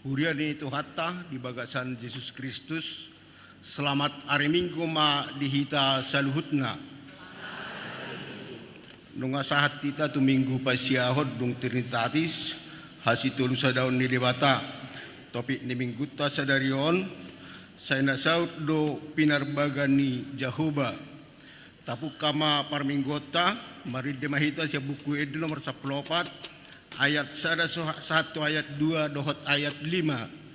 Huriani itu hatta di bagasan Yesus Kristus. Selamat hari Minggu ma dihita saluhutna. Nunga sahat kita tu minggu pasiahod dung Trinitatis hasitul sadaun ni debata. Topik ni minggu ta sadarion saya nasaut do pinarbagani Jahoba. Tapu kama parminggota mari demahita sia buku edu nomor 14 ayat 1 ayat 2 dohot ayat 5.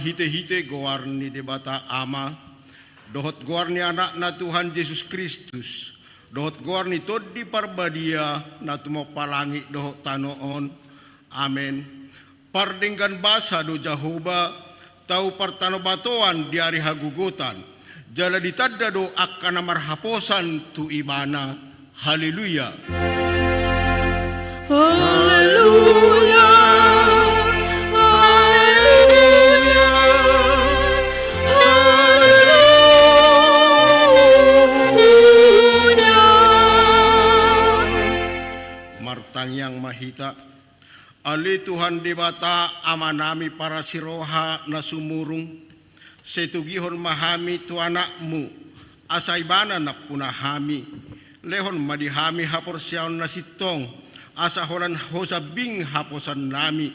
Hite-hite goarni debata ama dohot goarni anak na Tuhan Yesus Kristus dohot goarni todi parbadia na tumo palangi dohot tanoon amen pardenggan basa do Jahoba tau partano batoan di hari hagugutan jala ditadda do akan marhaposan tu imana haleluya haleluya. Yang mahita ali Tuhan debata amanami para siroha na sumurung setugihon mahami tu anakmu asaibana na punahami lehon madihami hapor siyaon na sitong asaholan hosabing haposan nami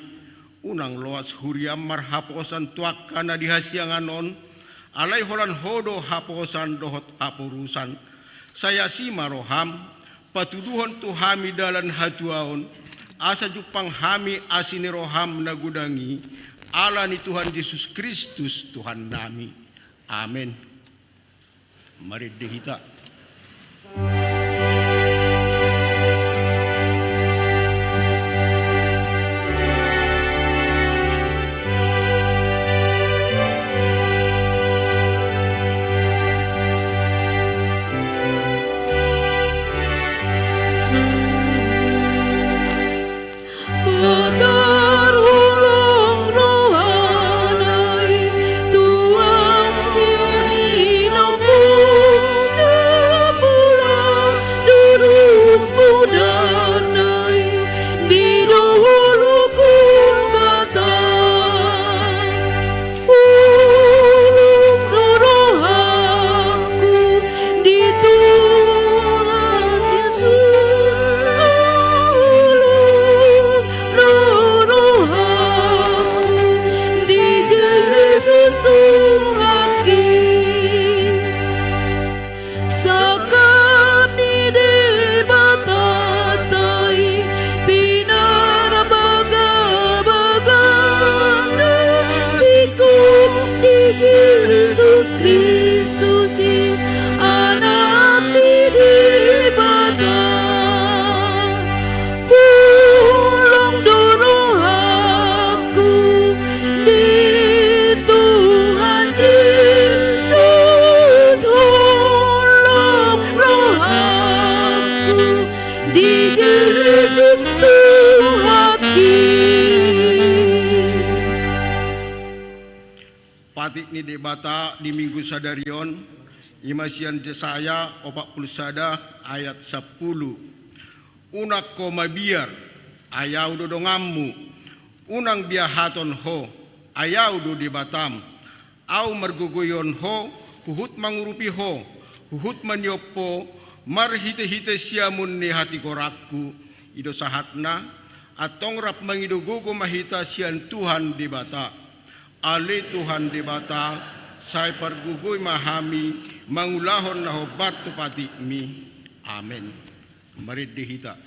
unang loas huriam marhaposan tuak kana dihasianganon alay holan hodo haposan dohot haporusan saya si maroham patuduhon tu hami dalan hatuaon asa jupang hami asini roham nagudangi ala ni Tuhan Yesus Kristus Tuhan nami amin. Mari dihita Tuhan, anak didik Bapa, ulung dulu aku di Tuhan Yesus, ulung roh aku di Yesus Tuhan Patik ni debata di minggu sadarion imasian Jesaya 41 ayat 10. Unak ko mabiar ayaw do dongammu unang biahaton ho ayaw do debatam au marguguyon ho huhut mangurupi ho huhut manyopo marhite-hite siamun ni hati korakku ido sahatna atong rap mangidugugo mahita sian Tuhan debata ale Tuhan debata say pargugoy mahami mangulahon na hobar tupati mi. Amen. Marid dihita.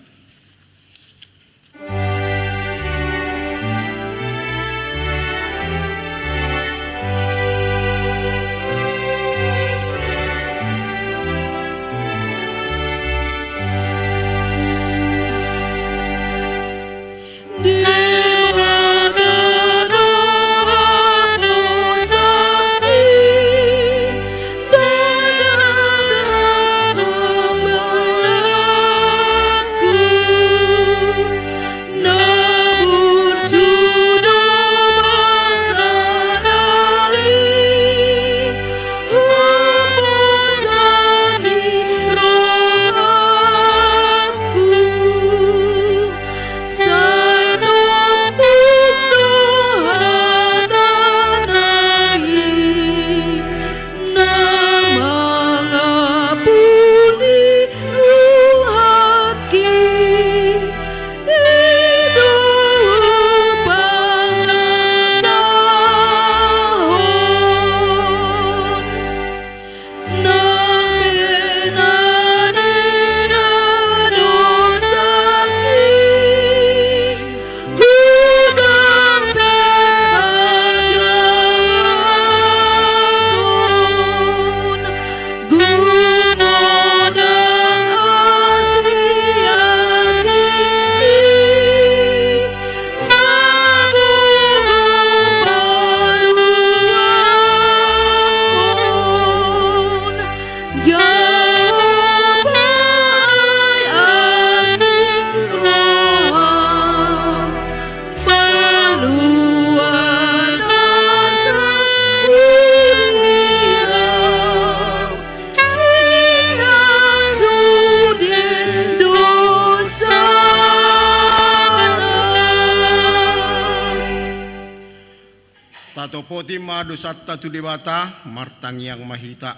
Tatopoti madusat tatu debata martang yang mahita.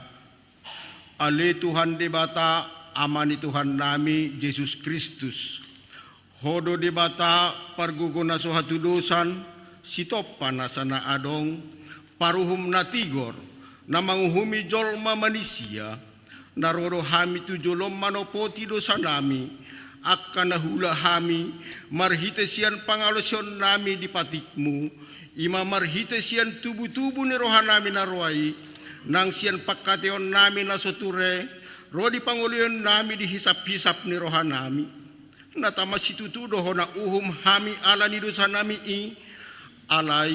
Ale Tuhan debata amani Tuhan nami Yesus Kristus. Hodo debata parguguna sohatu dosan sitopa nasana adong paruhum natigor na manguhumi jolma manusia narodo hami tu jolom manopoti dosa nami akan nahula hami marhite sian pangalosion nami di patikmu ima marhite sian tubuh-tubuh ni rohan nami narwai nang sian pakateon nami nasoture rodi pangulion nami dihisap-hisap ni rohan nami natama situtudo hona uhum hami ala ni dosa nami i alai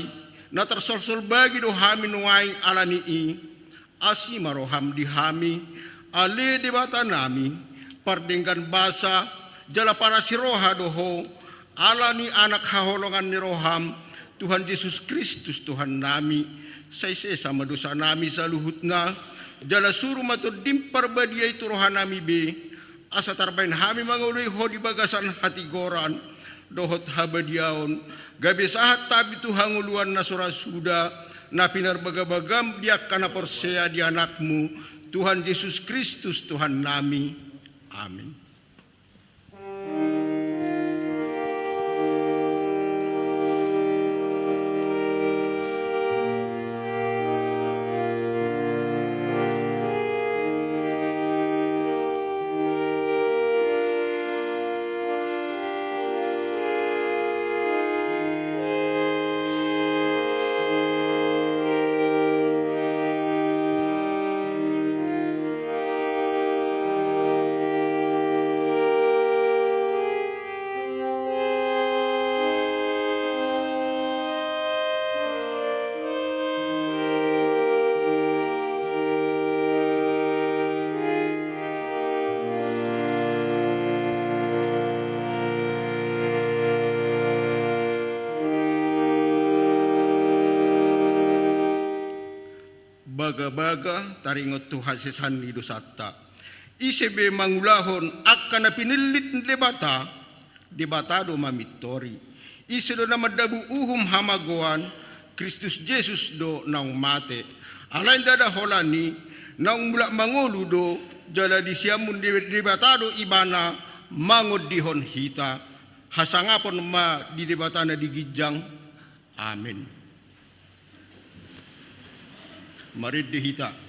na tersolsol bagi do hami nuai ala ni i asima roham di hami ale debata nami pardenggan basa jala para siroha doho ala ni anak haholongan ni roham Tuhan Yesus Kristus Tuhan nami saise sama dosa nami saluhutna jala suruh matur dimpar badia itu rohan nami be asa tarbain hami mangului ho di bagasan hati goran dohot habadiaon gabe sahat tabi tu hanguluan nasura suda na pinar bagabagam dia kana porsea di anakmu Tuhan Yesus Kristus Tuhan nami. Amin. baga-baga taringot Tuhan sesan ni dosata. Isebe mangulahon akan na pinilit debatado mamitori. Iselo na madabu uhum hamagoan Kristus Jesus do naung mate. Alain dada holani naung mula mangulu do jala disiamun debatado ibana mangod dihon hita. Hasangapon ma di debatana digijang. Amin. Mari dihita.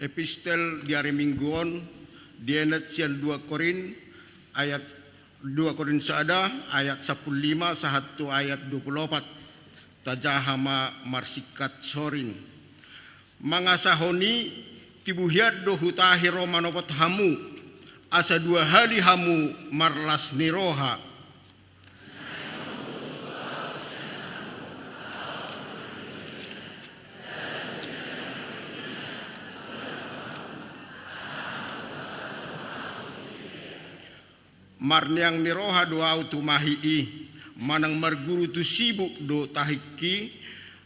Epistel diari mingguon dienet sian 2 Korin ayat 2 Korin saada ayat 15 sahatu ayat 24 tajahama marsikat sorin mangasahoni tibuhiad do hutahi romanopot hamu asa 2 hali hamu marlas niroha marniang niroha do autu mahii manang marguru tu sibuk do tahiki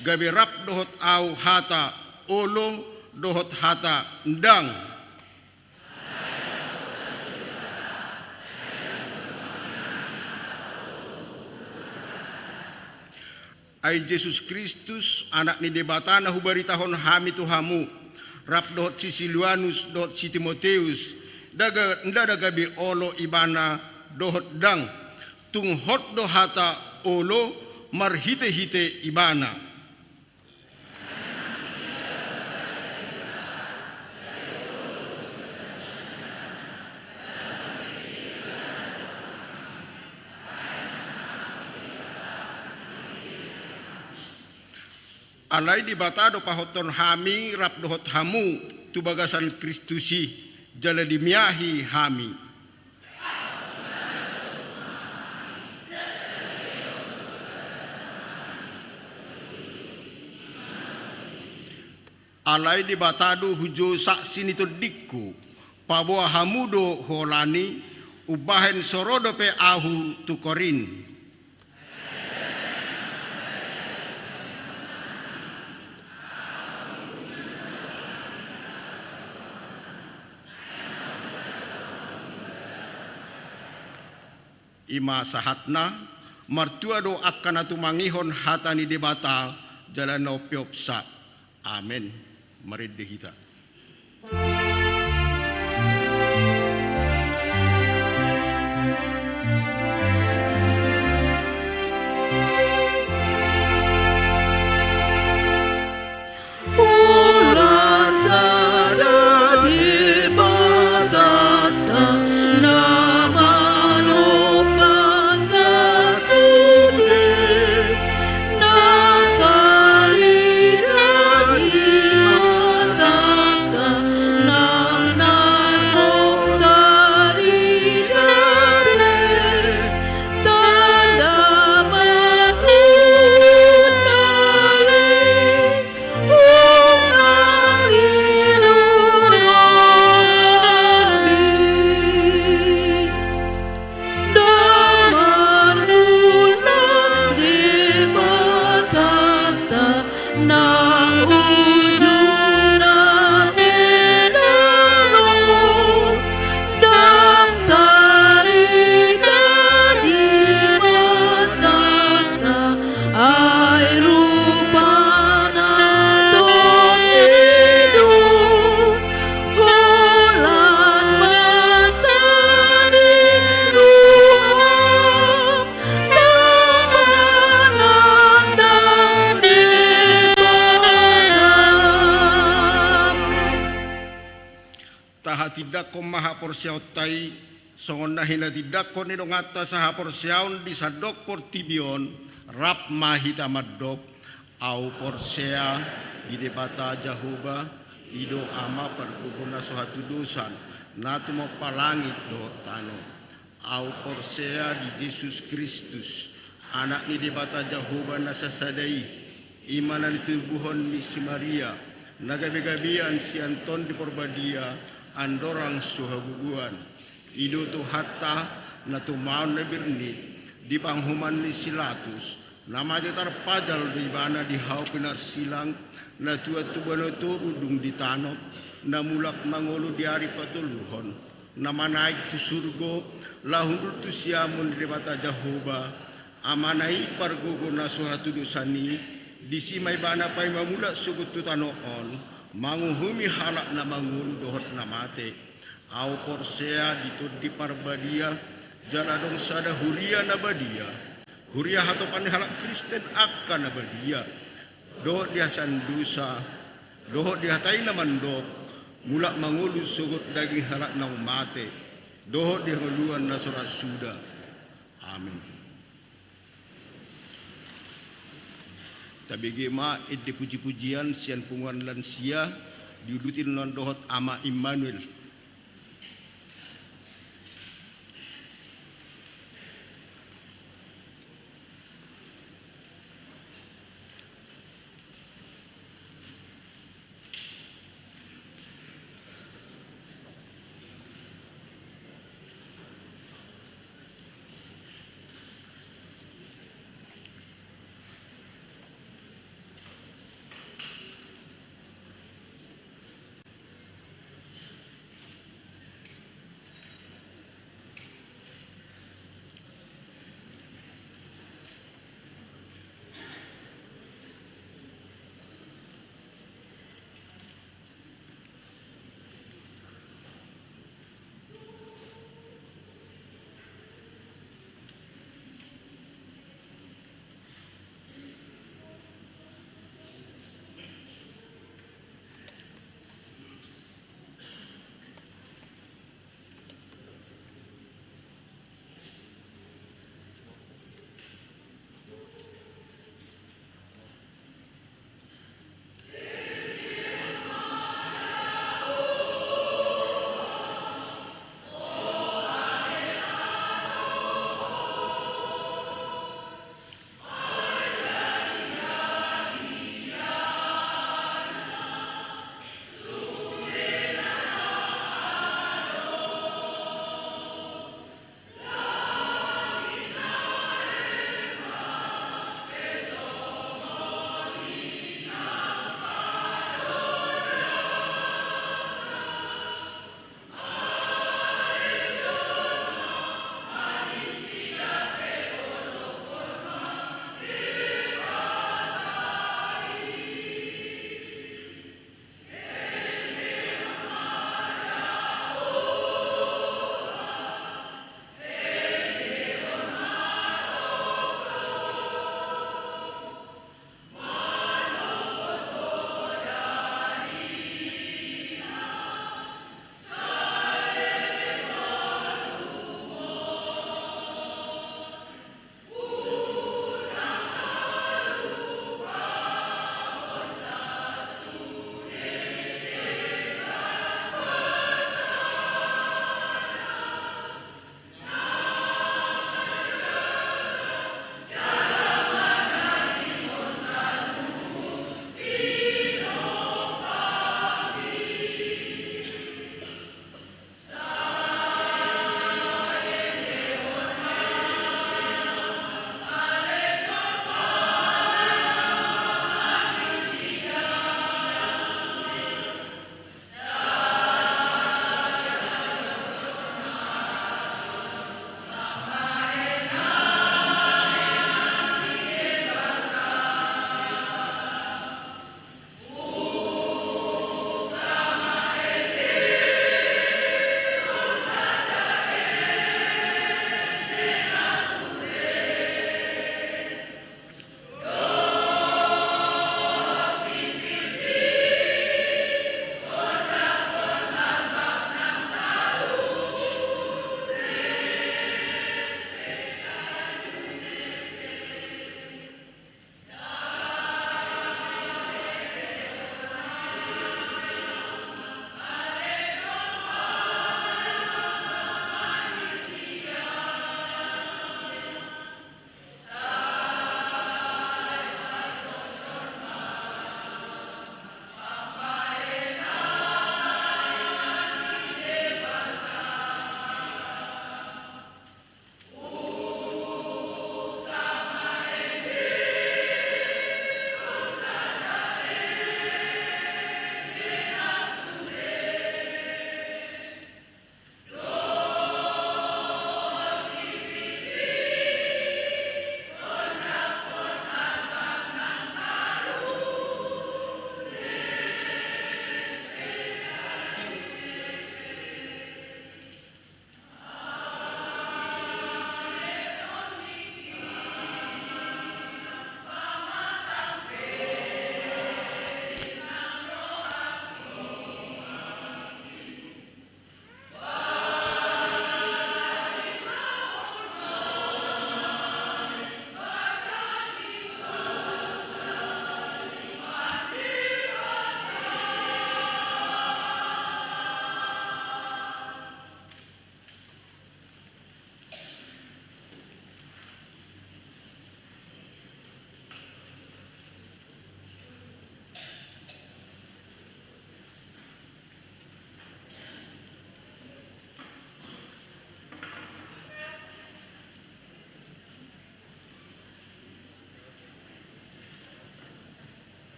gabe rap dohot au hata olo dohot hata ndang ai Yesus Kristus anak ni debatana hubari tahun hami tuhamu rap dohot si Silwanus dohot si Timoteus daga gabi olo ibana dohot dang tunghot dohata olo marhite-hite ibana alai dibatado pahoton hami rap dohot hamu tu bagasan Kristusi jala dimiahi hami. Alai dibatado hujo sak sinito dikku paboa hamudo holani ubahen sorodo pe ahu tu Korin. Ima sahatna martua do akan atu mangihon hatani debata jalan no piopsa. Amin. Mari dihita. Natali dari mata tidak ko maha porsiaw tay songon na hina tidak ko ni dongata sa haporsiaw di sadok portibion rap mahita madok au porsea di debata Jahoba ido ama perguguna suatu dosan natu mo palangit do tano au porsea di Yesus Kristus anak ni debata Jahoba nasasadai imanan tubuhon ni si Maria nagabi-gabian si Anton di Porbadia andorang suhabuguan ido tu hatta na tumaon na birnit di panghuman ni Silatus nama jatar pajal di bana di hau pinar silang na tua tubano tu udung di tanop na mulak mangolo di hari patuluhon nama naik tu surgo lahundul tu siamun di debata Jahoba amanai pargogo na suhatu dosani di simay bana pay mamula sugut tu tanoon manguhumi halak na mangulu dohot na mate au porsea di parbadia jaladong sada huria na badia huria hatopan halak Kristen akan na badia dohot dia sandusa dohot dia hatay na mandok mulak mangulu sugut daging halak na mate dohot dia nguluan na surasuda amin. Tabigi ma di puji-pujian sian punguan lansia diudutin non dohot ama Immanuel.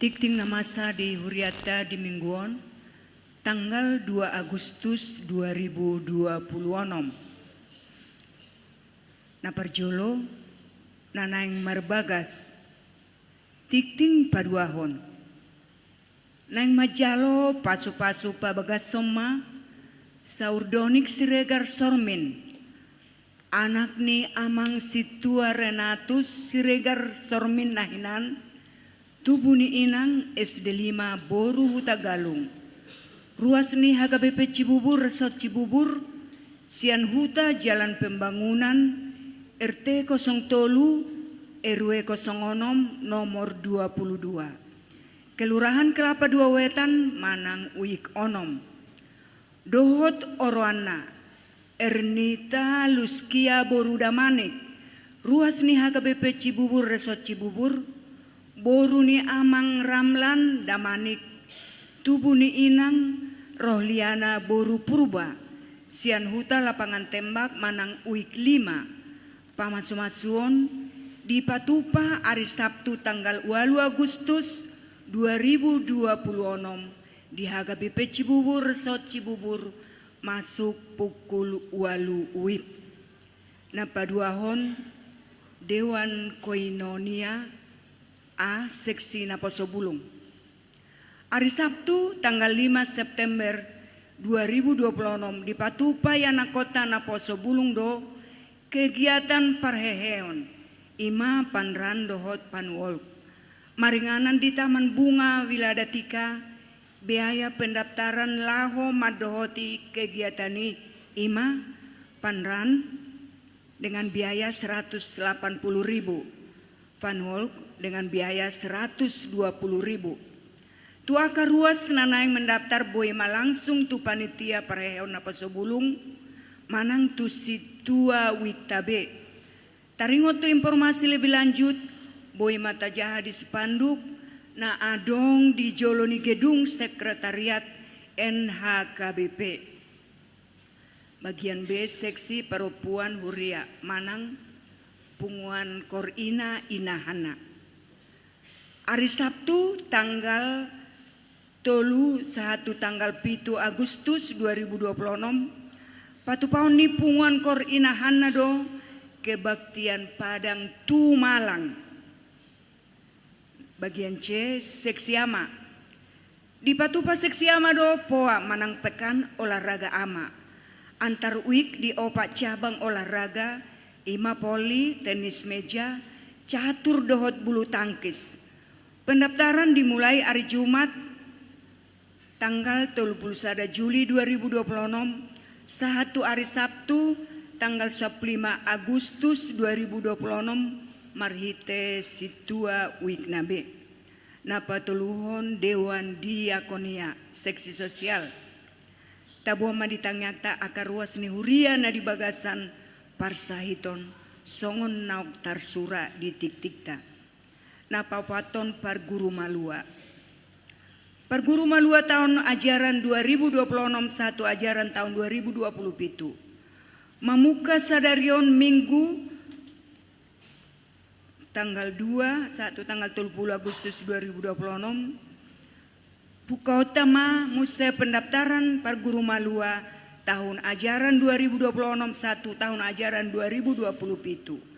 Tikting na masa di Huriata di Mingguon, tanggal 2 Agustus 2026. Naparjolo, nanaing marbagas, tikting paduahon. Naing majalo pasu-pasu pabagas soma, saurdonik siregar sormin. Anak ni amang situa Renatus siregar sormin nahinan, tubuh ni inang SD5 Boru Tagalung. Ruas ni HKBP Cibubur Resort Cibubur, Sian Huta Jalan Pembangunan, RT 03 RW 06 nomor 22. Kelurahan Kelapa Dua Wetan, Manang Uik Onom. Dohot Oroana, Ernita Luskia Boru Damanik, Ruas ni HKBP Cibubur Resort Cibubur, Boru ni Amang Ramlan Damanik, tubuh ni Inang Rohliana Boru Purba, Sian Huta Lapangan Tembak Manang Uik 5, Pamasumasuon di Patupa hari Sabtu tanggal 8 Agustus 2026 di HKBP Cibubur Resort Cibubur masuk pukul 8 UIP. Napaduahon Dewan Koinonia A Seksi Naposobulung. Hari Sabtu tanggal 5 September 2026 di Patupa Yana Kota Naposobulung do kegiatan parheheon ima panran dohot panwol. Maringanan di Taman Bunga Wiladatika biaya pendaftaran laho madohoti kegiatan ini ima panran dengan biaya 180.000, panwol dengan biaya 120.000. Tuaka ruas nanaing mendaftar boima langsung tu panitia parheheon Naposobulung manang tu situa wiktabe. Taringot tu informasi lebih lanjut boy mata jaha di spanduk na adong di joloni gedung sekretariat NHKBP. Bagian B seksi perempuan Huria Manang Punguan Korina Inahana. Hari Sabtu tanggal 1 tanggal 7 Agustus 2026 Patupaon ni Punguan Kor Inahana do kebaktian Padang Tu Malang. Bagian C seksi ama. Di Patupa seksi ama do poa manang pekan olahraga ama. Antar week di opak cabang olahraga ima poli, tenis meja, catur dohot bulu tangkis. Pendaftaran dimulai hari Jumat tanggal 31 Juli 2026 satu hari Sabtu tanggal 15 Agustus 2026 marhite situa wiknabe. Napatuluhon Dewan Diakonia Seksi Sosial. Tabuama ditangnyata akar ruas ni huria na di bagasan parsahiton songon nauk tarsura di tik-tikta. Napapaton par guru malua. Per guru malua tahun ajaran 2026 satu ajaran tahun 2027. Mamuka sadarion minggu tanggal 2 tanggal 30 Agustus 2026 buka utama musa pendaftaran per guru malua tahun ajaran 2026 satu tahun ajaran 2027.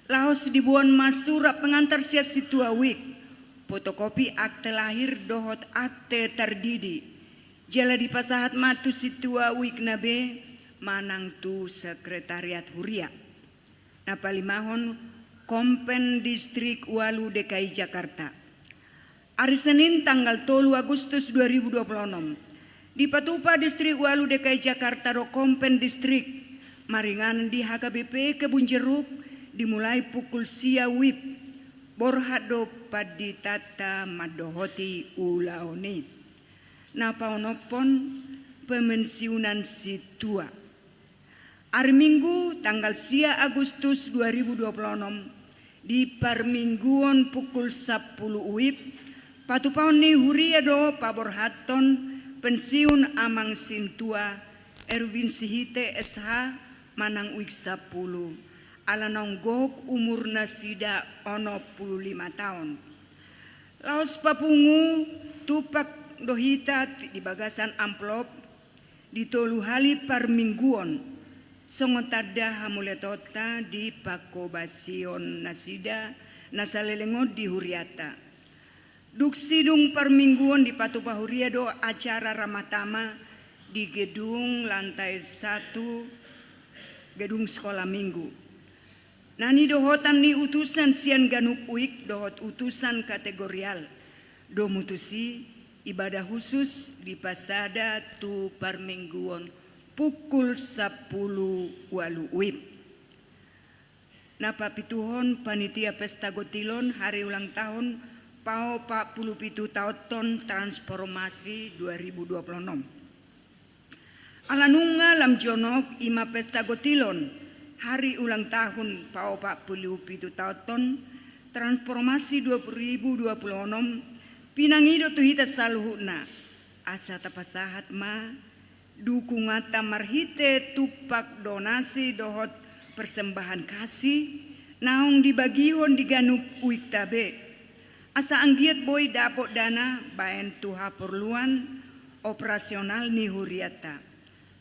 Laos dibuan masura pengantar siat situa wik fotokopi akte lahir dohot akte terdidi jala di pasahat matu situa wik nabe manang tu sekretariat huria. Napalimahon Kompen Distrik Walu DKI Jakarta. Hari Senin tanggal 3 Agustus 2026 di Patupa Distrik Walu DKI Jakarta ro Kompen Distrik maringan di HKBP Kebun Jeruk dimulai pukul sia wib borhado paditata madohoti ulaoni. Napaonopon pemensiunan situa. Hari Minggu tanggal sia Agustus 2026 di Parmingguon pukul 10 UIP Patupaon ni huria do paborhaton pensiun amang sintua Erwin Sihite SH manang UIK 10 ala nonggok umurna sida ono 15 tahun. Laos papungu tupak dohita di bagasan amplop ditolu hali parmingguon songotada hamuletota di pakobasion nasida nasalelengod di huriata. Duksidung parmingguon di Patupahuria do acara ramatama di gedung lantai 1 gedung sekolah minggu. Nani dohotan ni utusan sian ganup uik dohot utusan kategorial do mutusi ibadah khusus di pasada tu parmingguon pukul 10 walu uip. Napa pituhon panitia pesta gotilon hari ulang tahun PAO 47 tahun transformasi 2026. Alanunga lam jonok ima pesta gotilon hari ulang tahun PAO 47 tahun transformasi 2026 pinangido tuhita saluhuna asa tapasahat ma dukungata marhite tupak donasi dohot persembahan kasih naong dibagihon di ganup uik tabe. Asa anggiat boy dapot dana baen tuha perluan operasional ni huriata.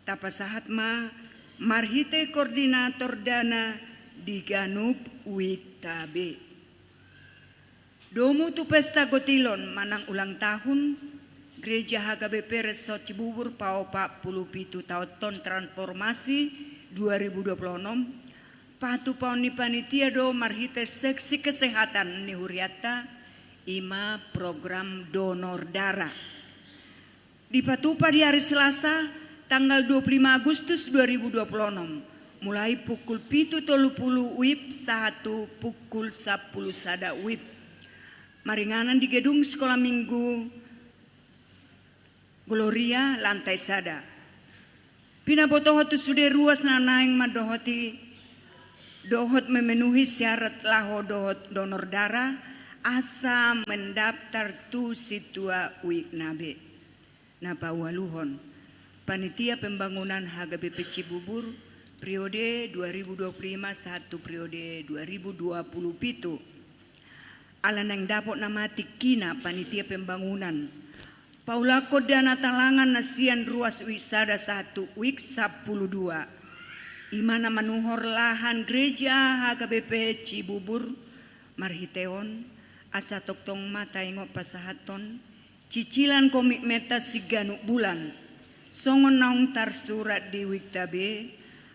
Tapasahat ma marhite koordinator dana di ganup uik tabe. Domu tu pesta gotilon manang ulang tahun Gereja HKBP Resort Cibubur PAO 47 tahun transformasi 2026 patu pauni panitia do marhite seksi kesehatan ni huriata ima program donor darah. Di Patupa di hari Selasa tanggal 25 Agustus 2026 mulai pukul 7.30 WIB 1 pukul 10 sada WIB. Maringanan di gedung sekolah minggu Gloria lantai sada. Pina botohot sudah ruas nanaing madohoti dohot memenuhi syarat laho dohot donor darah asa mendaftar tu situa uik nabe. Napa waluhon panitia pembangunan HKBP Cibubur periode 2025 satu periode 2027. Alanang dapot nama tikina panitia pembangunan Paulako dana talangan nasian ruas wisada 1 wik 12 imana manuhor lahan gereja HKBP Cibubur marhiteon asa toktong mata ingo pasahaton cicilan komik meta siganu bulan songon naung tar surat di wiktabe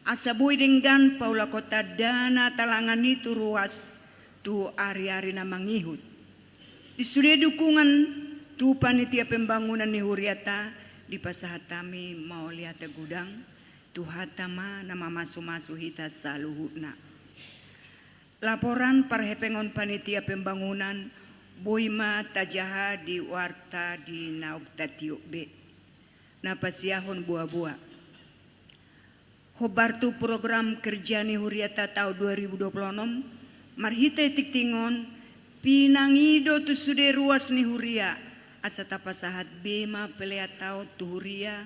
asa boy denggan paula kota dana talangan itu ruas tu ari-ari na mangihut di sudah dukungan tu panitia pembangunan ni huriata di pasahatami mau lihat gudang tu hatama nama masu-masu hita saluhuna. Laporan parhepengon panitia pembangunan Boima tajaha di warta di nauk tatiuk B. Napasiahon buah-buah. Hobartu program kerja ni huriata tahun 2026 marhite tiktingon pinangido tu sude ruas ni huria asa tapasahat bema peleatau tu huria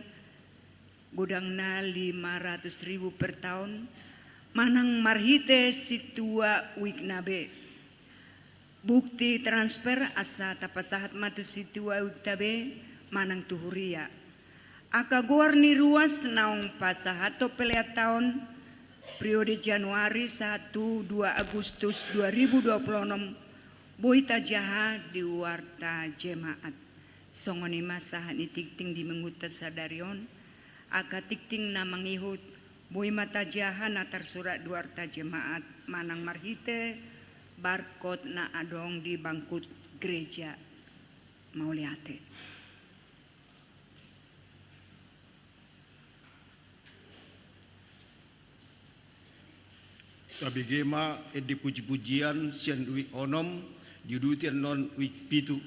godangna 500.000 per tahun manang marhite situa wiknabe bukti transfer asa tapasahat matu situa wiktabe manang tuhuria aka goar ni ruas naong pasahato pelea tahun periode Januari 1-2 Agustus 2026 boita jaha di warta jemaat songoni masahan itikting di menguta sadarion aka tikting na mangihut boy mata jahan atar surat duarta jemaat manang marhite barcode na adong di bangkut gereja mau liate. Tabi gema di puji-pujian sian duwi onom diudutian non wik pitu.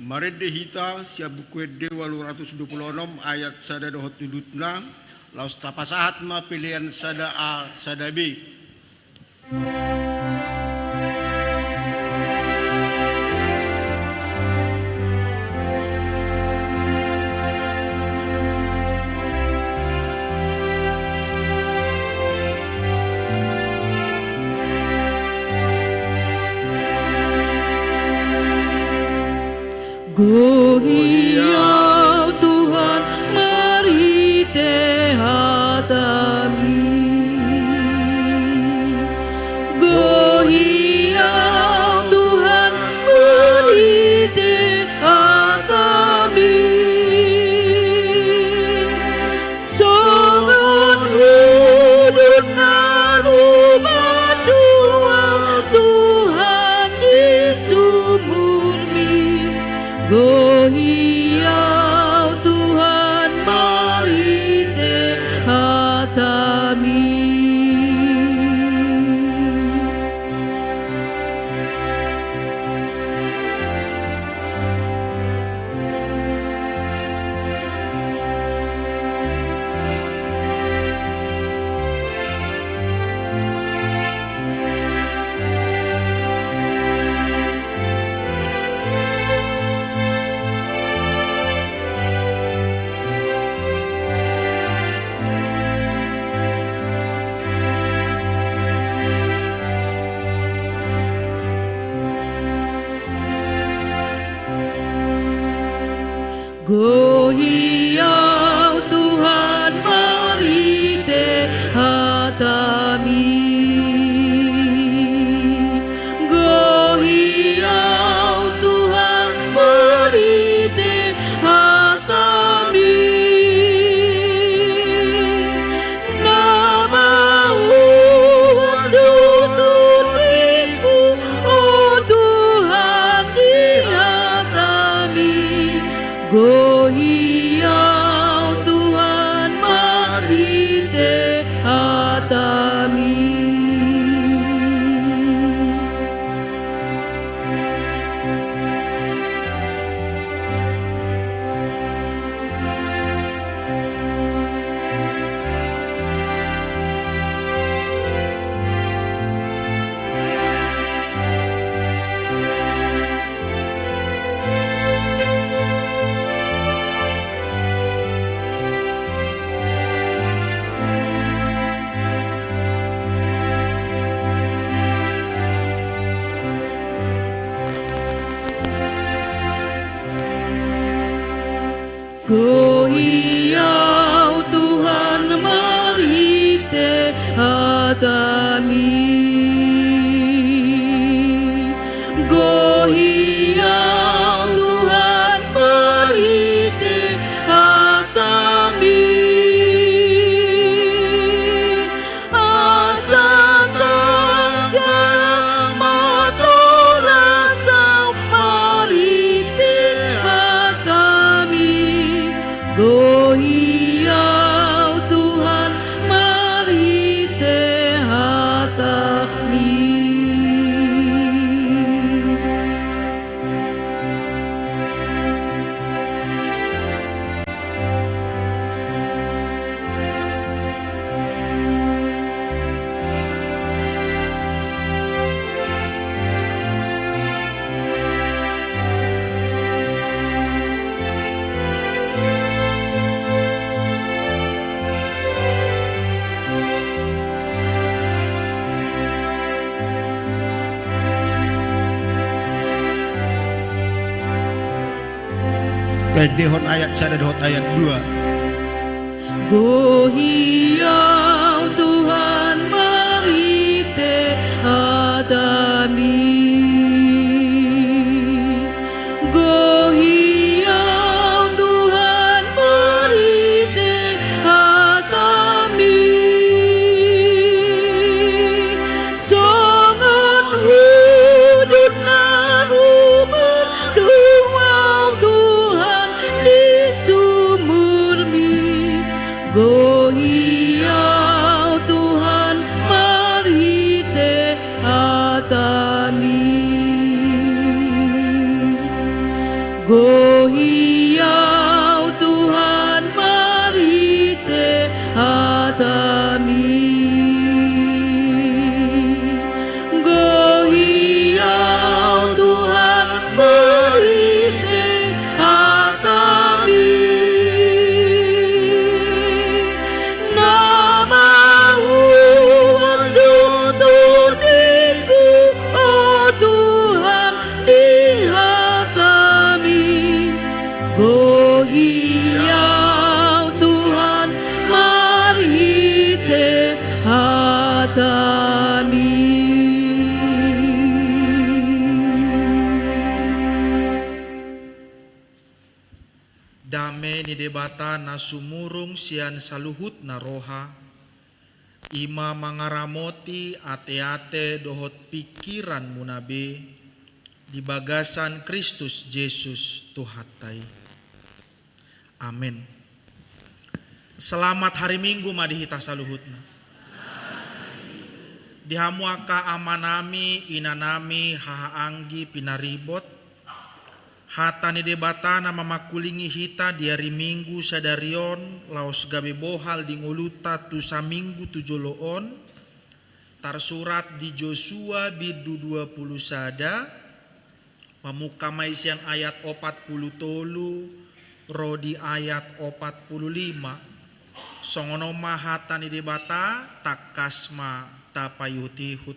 Maredehita sia buku Dewa 226 ayat sada dohot tudutna laus tapasahat ma pilihan sada A sada B. Gohiau Tuhan mari tehatami. Gohiau Tuhan mari tehatami. Songon hudun narumah dua Tuhan di sumurmi. Gohiau Tuhan mari tehatami. Gohiau Tuhan mari tehatami. Gohiau Tuhan mari tehatami. Namamu wasdutunku, oh Tuhan dihatami. Gohiau Tuhan mari tehatami. Gohiau Tuhan mari tehatami. Gohiau Tuhan mari tehatami. Asakan jamato rasau mari tehatami. Gohiau Tuhan mari tehatami. Dehon ayat sada dohot ayat 2. Gohiau Tuhan mari tehatami. Gohiau Tuhan mari tehatami. Songon hudun narumah dua Tuhan di sumurmi. Gohiau Tuhan mari tehatami. Gohiau Tuhan marhite hatami. Gohiau Tuhan marhite hatami. Namamu wasdutuniku, oh Tuhan di hatami. Gohiau Tuhan marhite hatami. Dame ni debata na sumurung sian saluhut na roha, ima mangaramoti ate-ate dohot pikiran munabe, di bagasan Kristus Yesus Tuhatai. Amin. Selamat hari Minggu madihita saluhutna. Dihamuaka amanami inanami hahaanggi pinaribot, hatani debata na mamakulingi hita di hari Minggu sadarion laos gabe bohal di nguluta tusa minggu tujoloon, tarsurat di Joshua bidu 20 sada, pamuka maisian ayat 40 rodi ayat 45, songono mahatani debata takasma tapayutihut.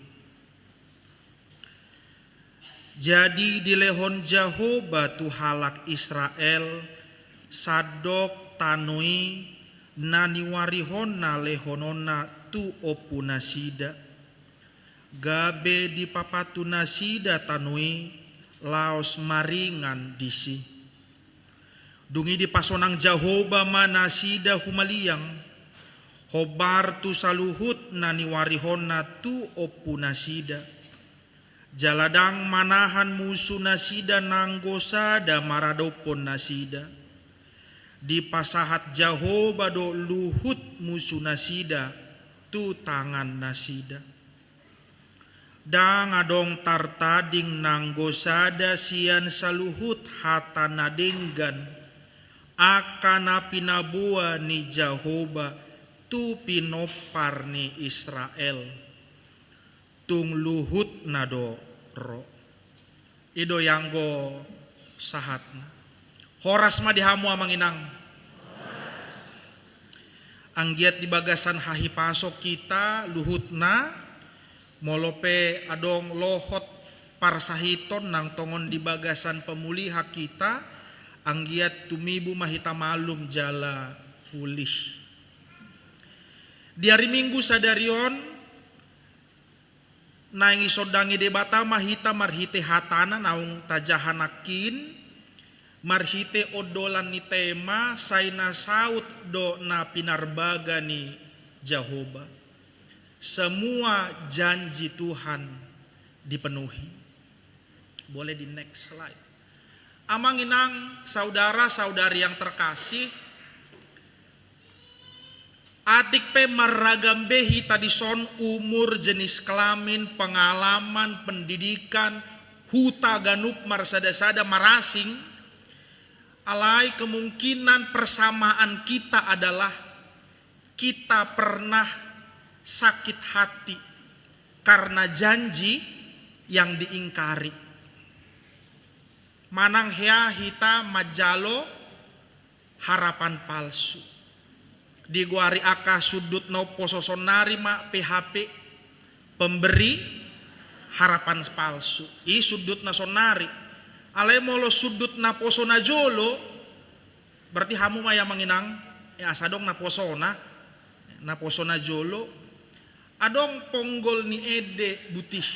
Jadi dilehon Jehoba tu halak Israel sadok tanui nani warihona lehonona tu opuna sida, gabe di papatuna sida tanui laos maringan disi. Dungi di pasonang Jehoba mana sida humaliang, hobar tu saluhut nani warihona tu opuna sida. Jaladang manahan musuh nasida nanggosa da maradopon nasida. Di pasahat Jehoba do luhut musuh nasida tu tangan nasida. Dang adong tartading nanggosada sian saluhut hata nadenggan, akana pinabua ni Jehoba tu pinopar ni Israel. Tung luhut nado ro ido yanggo sahatna horas ma dihamu amanginang anggiat di bagasan hahi pasok kita luhutna molope adong lohot parsahiton nang tongon di bagasan pemuliha kita anggiat tumibu mahita malum jala pulih. Di hari Minggu sadarion naingi sodangi debata mahita marhite hatana naung tajahanakin marhite odolan ni tema saina saut do na pinarbaga ni Jehoba. Semua janji Tuhan dipenuhi. Boleh di next slide. Amanginang saudara-saudari yang terkasih, adik pe maragambehi tadison umur jenis kelamin pengalaman pendidikan huta ganup marsada-sada marasing alai kemungkinan persamaan kita adalah kita pernah sakit hati karena janji yang diingkari. Manang hea hita majalo harapan palsu. Di guari aka sudut no pososonari ma PHP pemberi harapan palsu. I sudut na sonari. Alai molo sudut na posona jolo berarti hamu maya manginang asadong na posona jolo adong ponggol ni ede butih.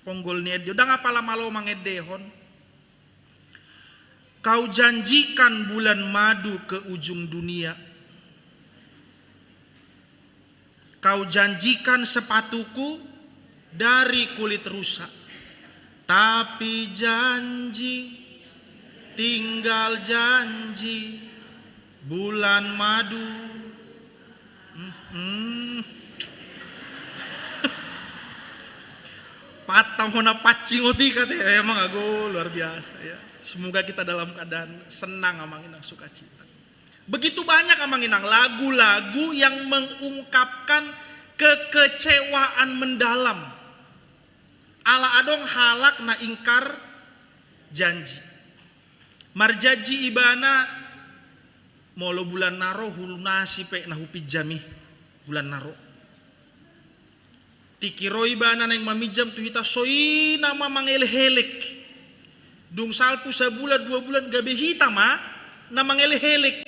Ponggol ni ede udah ngapala malo mangedehon. Kau janjikan bulan madu ke ujung dunia. Kau janjikan sepatuku dari kulit rusa, tapi janji tinggal janji bulan madu. patang hona pacingoti katanya emang ago luar biasa ya. Semoga kita dalam keadaan senang amanginang sukacita. Begitu banyak amanginang lagu-lagu yang mengungkapkan kekecewaan mendalam. Ala adong halak na ingkar janji. Marjaji ibana molo bulan naro hulunasi pe na hupi jami bulan naro. Tikiroi bana nang mamijam tu hita soi nama mangelhelek. Dung salpu sebulan 2 bulan gabe hita ma na mangelhelek.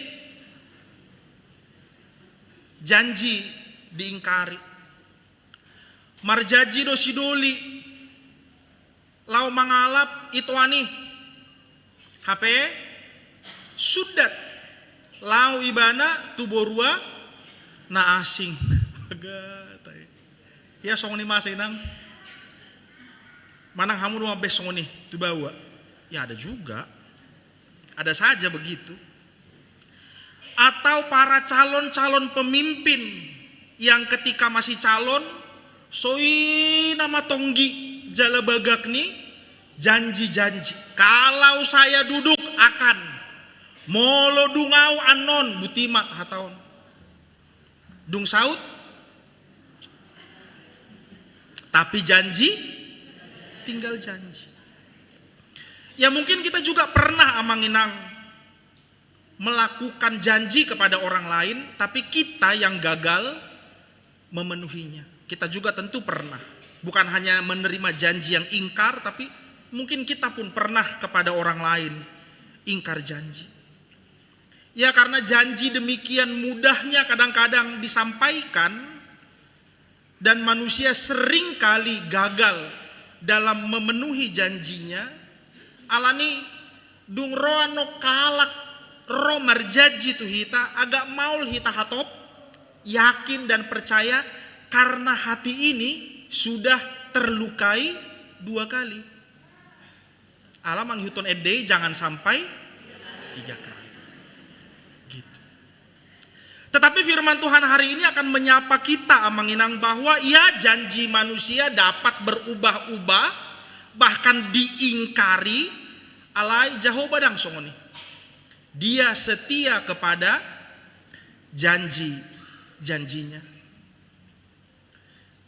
Janji diingkari. Marjaji do sidoli. Lau mangalap itu ani. HP sudat. Lau ibana tuborua na asing. Ya songoni masa inang. Manang hamu rumah bes songoni tu bawa. Ya ada juga. Ada saja begitu. Atau para calon-calon pemimpin yang ketika masih calon soi nama tonggi jala bagak nih janji-janji. Kalau saya duduk akan molo dungau anon butima hataon. Dung saut tapi janji tinggal janji. Ya mungkin kita juga pernah amanginang melakukan janji kepada orang lain, tapi kita yang gagal memenuhinya. Kita juga tentu pernah. Bukan hanya menerima janji yang ingkar, tapi mungkin kita pun pernah kepada orang lain ingkar janji. Ya karena janji demikian mudahnya kadang-kadang disampaikan, dan manusia sering kali gagal dalam memenuhi janjinya. Alani dung roano kalak ro marjaji tu hita agak maul hita hatop yakin dan percaya karena hati ini sudah terlukai 2 kali. Alam manghiton edei jangan sampai 3 kali. Tetapi firman Tuhan hari ini akan menyapa kita amanginang bahwa ya janji manusia dapat berubah-ubah bahkan diingkari alai Jehovah dang songoni. Dia setia kepada janji-janjinya.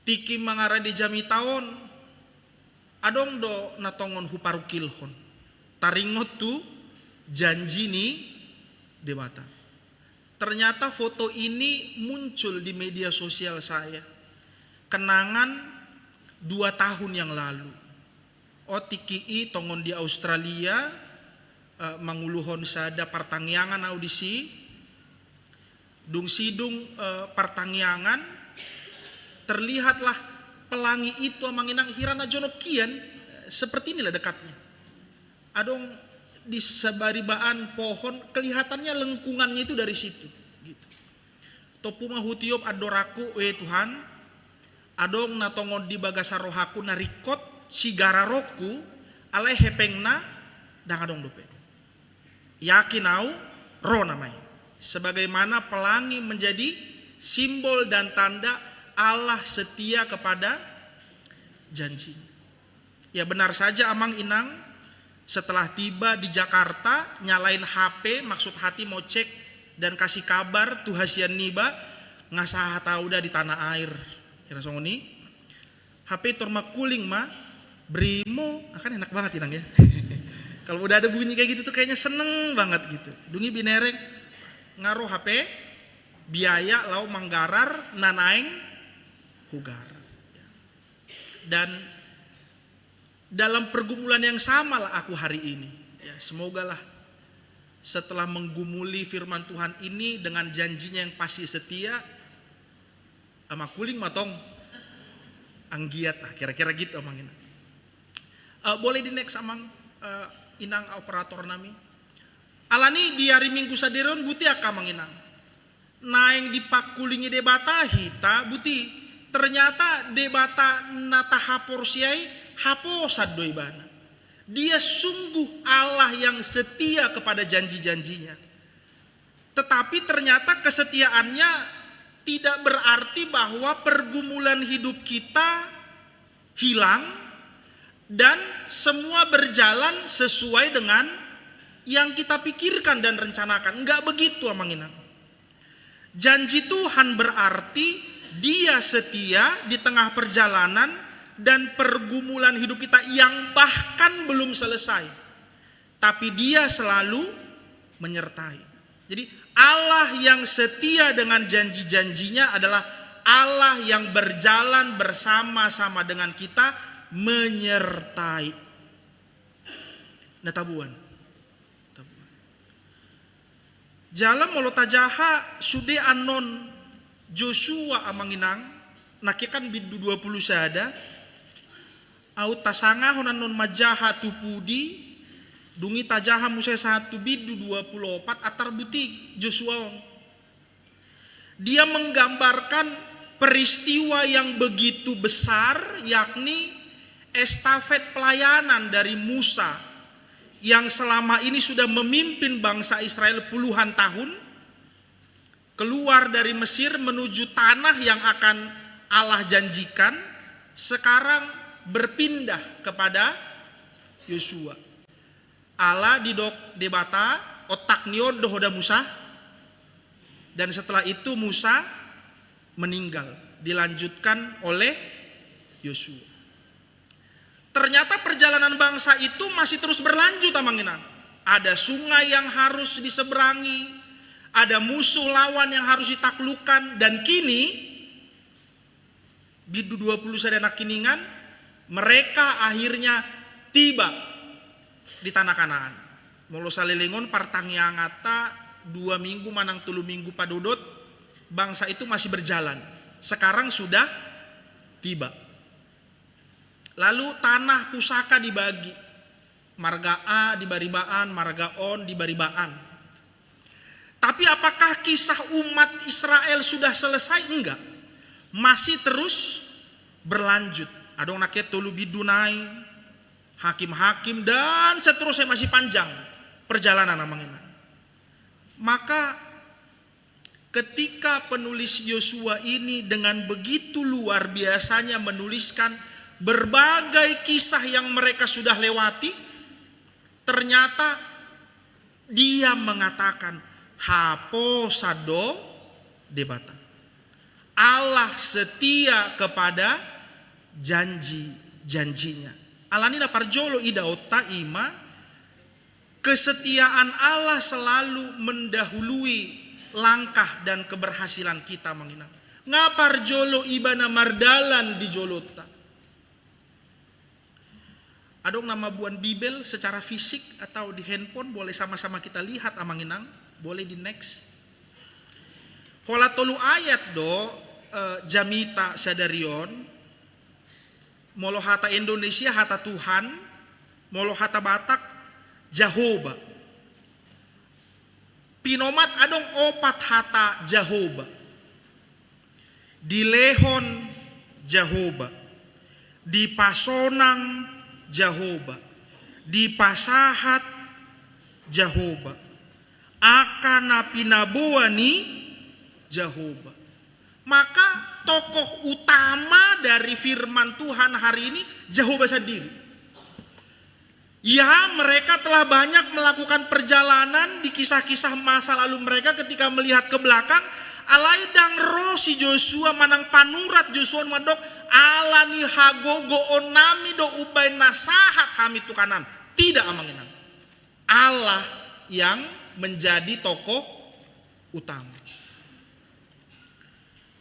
Tiki mangara di jami tahun adong do natongon huparukilhon. Taringot tu janji ni debata. Ternyata foto ini muncul di media sosial saya. Kenangan 2 tahun yang lalu. Tiki tongon di Australia manguluhon sada partangyangan audisi. Dung sidung partangyangan terlihatlah pelangi itu amanginang hirana jonokian seperti inilah dekatnya. Adong di sebaribaan pohon kelihatannya lengkungannya itu dari situ gitu. Topuma hutiop adoraku Tuhan adong natongon di bagasa rohaku narikot sigara roku alai hepengna dang adong dope. Yakin au ro namanya. Sebagaimana pelangi menjadi simbol dan tanda Allah setia kepada janji. Ya benar saja amang inang. Setelah tiba di Jakarta, nyalain HP, maksud hati mau cek dan kasih kabar tuh hasian niba ngasah tahu dah di tanah air. Kira songoni, HP torma kuling mah, brimo, akan enak banget inang ya. Kalau udah ada bunyi kayak gitu tuh kayaknya seneng banget gitu. Dungi binereng ngaruh HP, biaya lau manggarar nanaeng hugar. Dan dalam pergumulan yang sama lah aku hari ini. Ya, semogalah setelah menggumuli firman Tuhan ini dengan janjinya yang pasti setia, ama kuling matong anggiat lah kira-kira gitu amang ini. Boleh di next amang inang operator nami. Alani di hari Minggu saderon buti aka amang inang. Naeng di pakulingi debata hita buti ternyata debata nata haporsiai haposad doi bana. Dia sungguh Allah yang setia kepada janji-janjinya. Tetapi ternyata kesetiaannya tidak berarti bahwa pergumulan hidup kita hilang dan semua berjalan sesuai dengan yang kita pikirkan dan rencanakan. Enggak begitu amanginang. Janji Tuhan berarti Dia setia di tengah perjalanan dan pergumulan hidup kita yang bahkan belum selesai. Tapi Dia selalu menyertai. Jadi Allah yang setia dengan janji-janjinya adalah Allah yang berjalan bersama-sama dengan kita, menyertai. Nah tabuan. Jalan molotajaha sude anon Joshua amanginang nakikan bidu 20 sada au tasanga honanon majaha tupudi dungi tajaha musa 1 bidu 24 atar butik Joshua. Dia menggambarkan peristiwa yang begitu besar, yakni estafet pelayanan dari Musa yang selama ini sudah memimpin bangsa Israel puluhan tahun keluar dari Mesir menuju tanah yang akan Allah janjikan, sekarang berpindah kepada Yosua. Allah didok debata otak niod dohoda Musa, dan setelah itu Musa meninggal, dilanjutkan oleh Yosua. Ternyata perjalanan bangsa itu masih terus berlanjut amanginang. Ada sungai yang harus diseberangi, ada musuh lawan yang harus ditaklukkan, dan kini bidu 20 sadana kiningan mereka akhirnya tiba di tanah Kanaan. Molo salilingon partangiangata 2 minggu manang 3 minggu padudot, bangsa itu masih berjalan. Sekarang sudah tiba. Lalu tanah pusaka dibagi. Marga A di Baribaan, marga On di Baribaan. Tapi apakah kisah umat Israel sudah selesai? Enggak. Masih terus berlanjut. Adong naket tolu bidunai, hakim-hakim, dan seterusnya masih panjang perjalanan namanya. Maka ketika penulis Yosua ini dengan begitu luar biasanya menuliskan berbagai kisah yang mereka sudah lewati, ternyata dia mengatakan hapo sado debata. Allah setia kepada janji-janjinya. Alanina parjolo ida otta ima, kesetiaan Allah selalu mendahului langkah dan keberhasilan kita menginang. Ngapar jolo ibana mardalan di jolota. Adong nama buan Bibel secara fisik atau di handphone, boleh sama-sama kita lihat amanginang, boleh di next. Kola tolu ayat do jamita sadarion, molo hata Indonesia hata Tuhan, molo hata Batak Jehovah. Pinomat adong 4 hata Jehovah. Di Lehon Jehovah, di Pasonang Jehovah, di Pasahat Jehovah, akana pinabuani Jehovah. Maka tokoh utama dari firman Tuhan hari ini Jehovah sendiri. Ya, mereka telah banyak melakukan perjalanan di kisah-kisah masa lalu mereka ketika melihat ke belakang. Alaidang rosi Joshua manang panurat Joshua madok alani hagogo onami do ubay nasahat hamid tukanan. Tidak amanginan. Allah yang menjadi tokoh utama.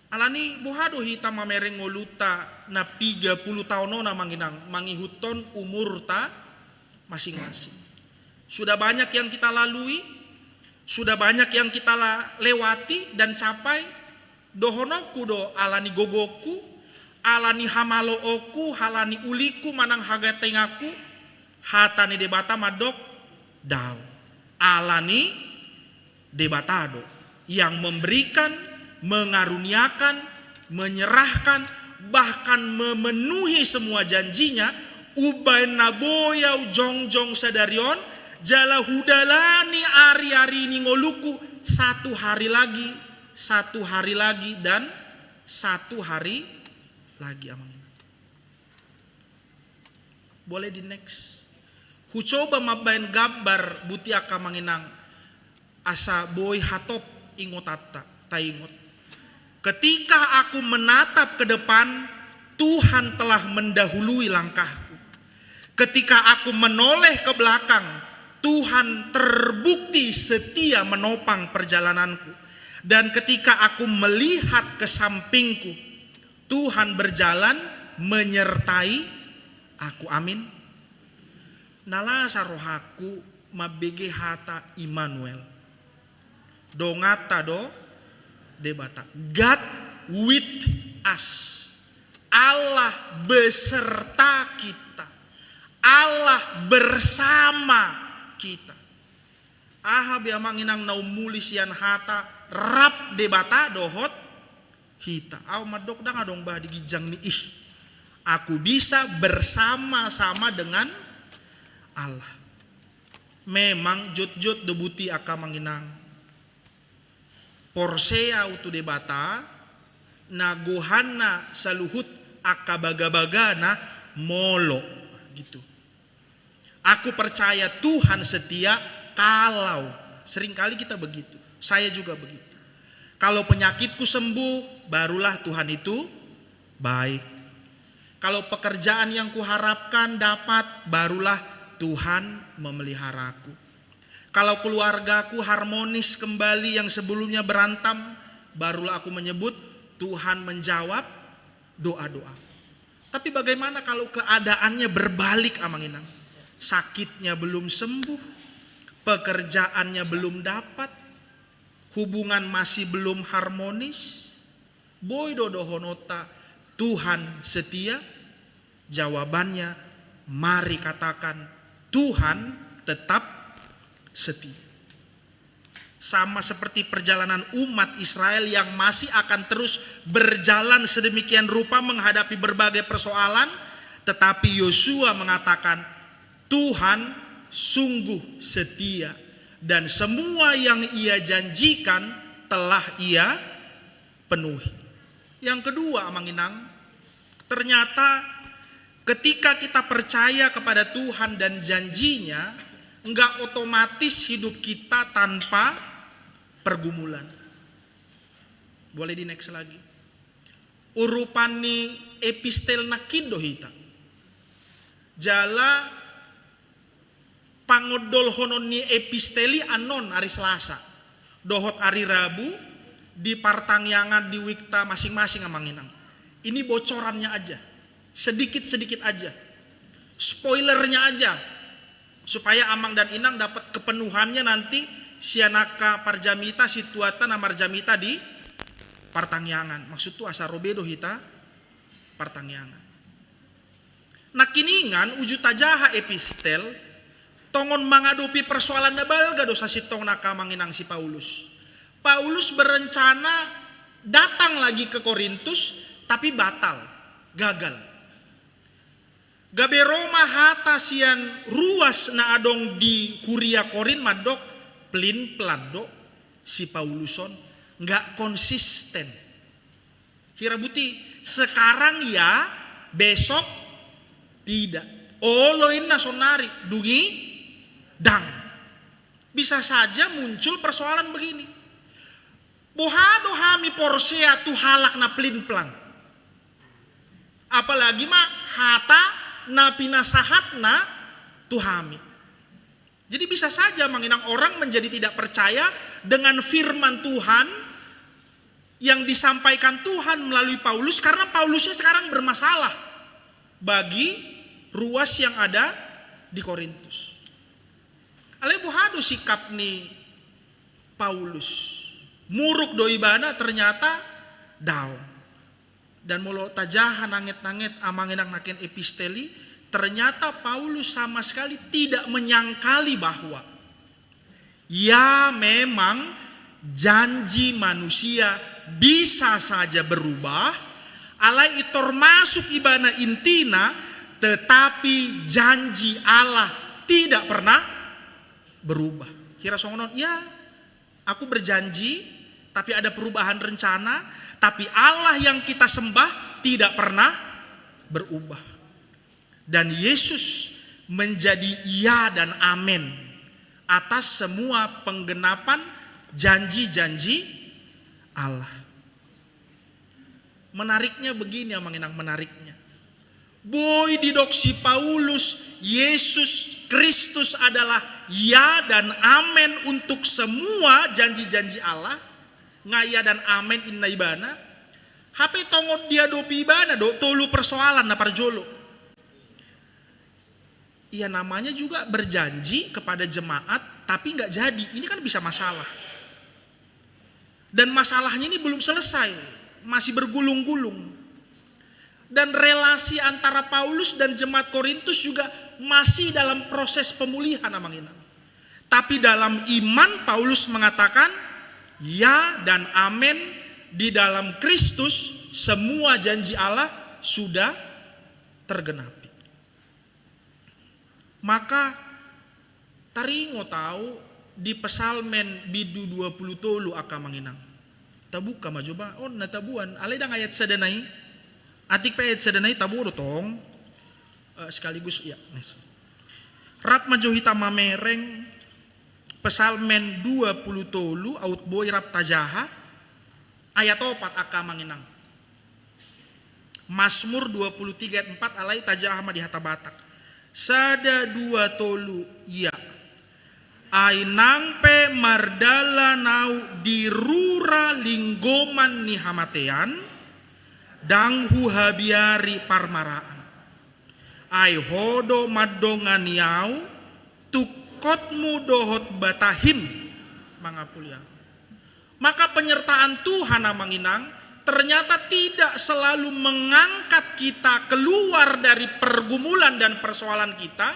Alani buhado hita mamereng ngoluta na 30 tahun na manginang mangihuton umur ta masing-masing. Sudah banyak yang kita lalui, sudah banyak yang kita lewati dan capai. Dohonoku do alani gogoku, alani hamalo oku, halani uliku manang hagatengaku, hatani debata madok dao. Alani debatado yang memberikan, mengaruniakan, menyerahkan, bahkan memenuhi semua janjinya. Ubay naboyau jongjong sadarion jala hudalani ari-ari ini ngoluku, 1 hari lagi, 1 hari lagi, dan 1 hari lagi amang. Boleh di next. Hucoba mabain gambar buti aka manginang asa boy hatop ingotata taingot. Ketika aku menatap ke depan, Tuhan telah mendahului langkahku. Ketika aku menoleh ke belakang, Tuhan terbukti setia menopang perjalananku. Dan ketika aku melihat ke sampingku, Tuhan berjalan menyertai aku. Amin. Nala sarohaku mabege hata Immanuel. Dongata do debata. God with us. Allah beserta kita. Allah bersama kita. Aha biamang inang naumulisian hata rap debata dohot hita. Aw madok dang adong bah digijang ni ih. Aku bisa bersama-sama dengan Allah. Memang jut-jut debuti aka manginang. Porsea utu debata nagohana saluhut aka baga-bagana molo gitu. Aku percaya Tuhan setia kalau seringkali kita begitu. Saya juga begitu. Kalau penyakitku sembuh, barulah Tuhan itu baik. Kalau pekerjaan yang kuharapkan dapat, barulah Tuhan memeliharaku. Kalau keluargaku harmonis kembali yang sebelumnya berantam, barulah aku menyebut Tuhan menjawab doa-doa. Tapi bagaimana kalau keadaannya berbalik amanginang? Sakitnya belum sembuh, pekerjaannya belum dapat, hubungan masih belum harmonis. Boy dodo honota, Tuhan setia? Jawabannya, mari katakan Tuhan tetap setia. Sama seperti perjalanan umat Israel yang masih akan terus berjalan sedemikian rupa menghadapi berbagai persoalan, tetapi Yosua mengatakan Tuhan sungguh setia dan semua yang ia janjikan telah ia penuhi. Yang kedua amanginang, ternyata ketika kita percaya kepada Tuhan dan janjinya, enggak otomatis hidup kita tanpa pergumulan. Boleh di next lagi. Urupani epistel nakido hita. Jala pangodol hononi episteli anon hari Selasa. Dohot hari Rabu di partangyangan di wikta masing-masing amanginang. Ini bocorannya aja. Sedikit-sedikit aja. Spoilernya aja. Supaya amang dan inang dapat kepenuhannya nanti sianaka parjamita situata namar jamita di partangyangan. Maksud tu asa robedo hita partangyangan. Nah kiningan uju tajaha epistel tongon menghadapi persoalan nabalga dosa sitong naka manginang si Paulus. Paulus berencana datang lagi ke Korintus tapi batal, gagal. Gabe Roma hata sian ruas na adong di Huria Korin madok pelin pelado si Pauluson nggak konsisten. Hirabuti sekarang ya besok tidak. Oloin nasonari dungi dang. Bisa saja muncul persoalan begini. Bohado hami porsea tu halak na pelin pelan. Apalagi mah hata na pinasahat na tuhami. Jadi bisa saja menginang orang menjadi tidak percaya dengan firman Tuhan yang disampaikan Tuhan melalui Paulus karena Paulusnya sekarang bermasalah bagi ruas yang ada di Korintus. Ale buhado sikap nih Paulus. Muruk doibana ternyata down. Dan mulo tajahan nangit-nangit amanginang nakin episteli, ternyata Paulus sama sekali tidak menyangkali bahwa ya memang janji manusia bisa saja berubah, alai itor masuk ibana intina, tetapi janji Allah tidak pernah berubah. Kira songonon, ya aku berjanji, tapi ada perubahan rencana. Tapi Allah yang kita sembah tidak pernah berubah. Dan Yesus menjadi iya dan amin atas semua penggenapan janji-janji Allah. Menariknya begini ya Manginang, menariknya. Boy didoksi Paulus, Yesus Kristus adalah ya dan amin untuk semua janji-janji Allah. Ngaya dan amin inna ibana. HP tongot dia dopi ibana do tolu persoalan na parjolo. Iya namanya juga berjanji kepada jemaat tapi nggak jadi. Ini kan bisa masalah. Dan masalahnya ini belum selesai, masih bergulung-gulung. Dan relasi antara Paulus dan jemaat Korintus juga masih dalam proses pemulihan Amangina. Tapi dalam iman Paulus mengatakan ya dan amin, di dalam Kristus semua janji Allah sudah tergenapi. Maka taringo tahu di pesalmen bidu 20 tolu aka manginang. Tabuka majoba on na tabuan alay dang ayat sadanay. Atik pa ayat sadanay taburo tong sekaligus ya. Rap majohita mamereng pesalmen 20 tolu aut boy rap tajaha ayat 4 aka manginang. Mazmur 23 4 alay tajaha ma di hata Batak. Sada 2 tolu ya. Ainang pe mardala nau dirura linggoman ni hamatean dang huhabiari parmaraan. Ai hodo madongan yau tukotmu dohot batahim mangapulia. Maka penyertaan Tuhan Amanginang ternyata tidak selalu mengangkat kita keluar dari pergumulan dan persoalan kita.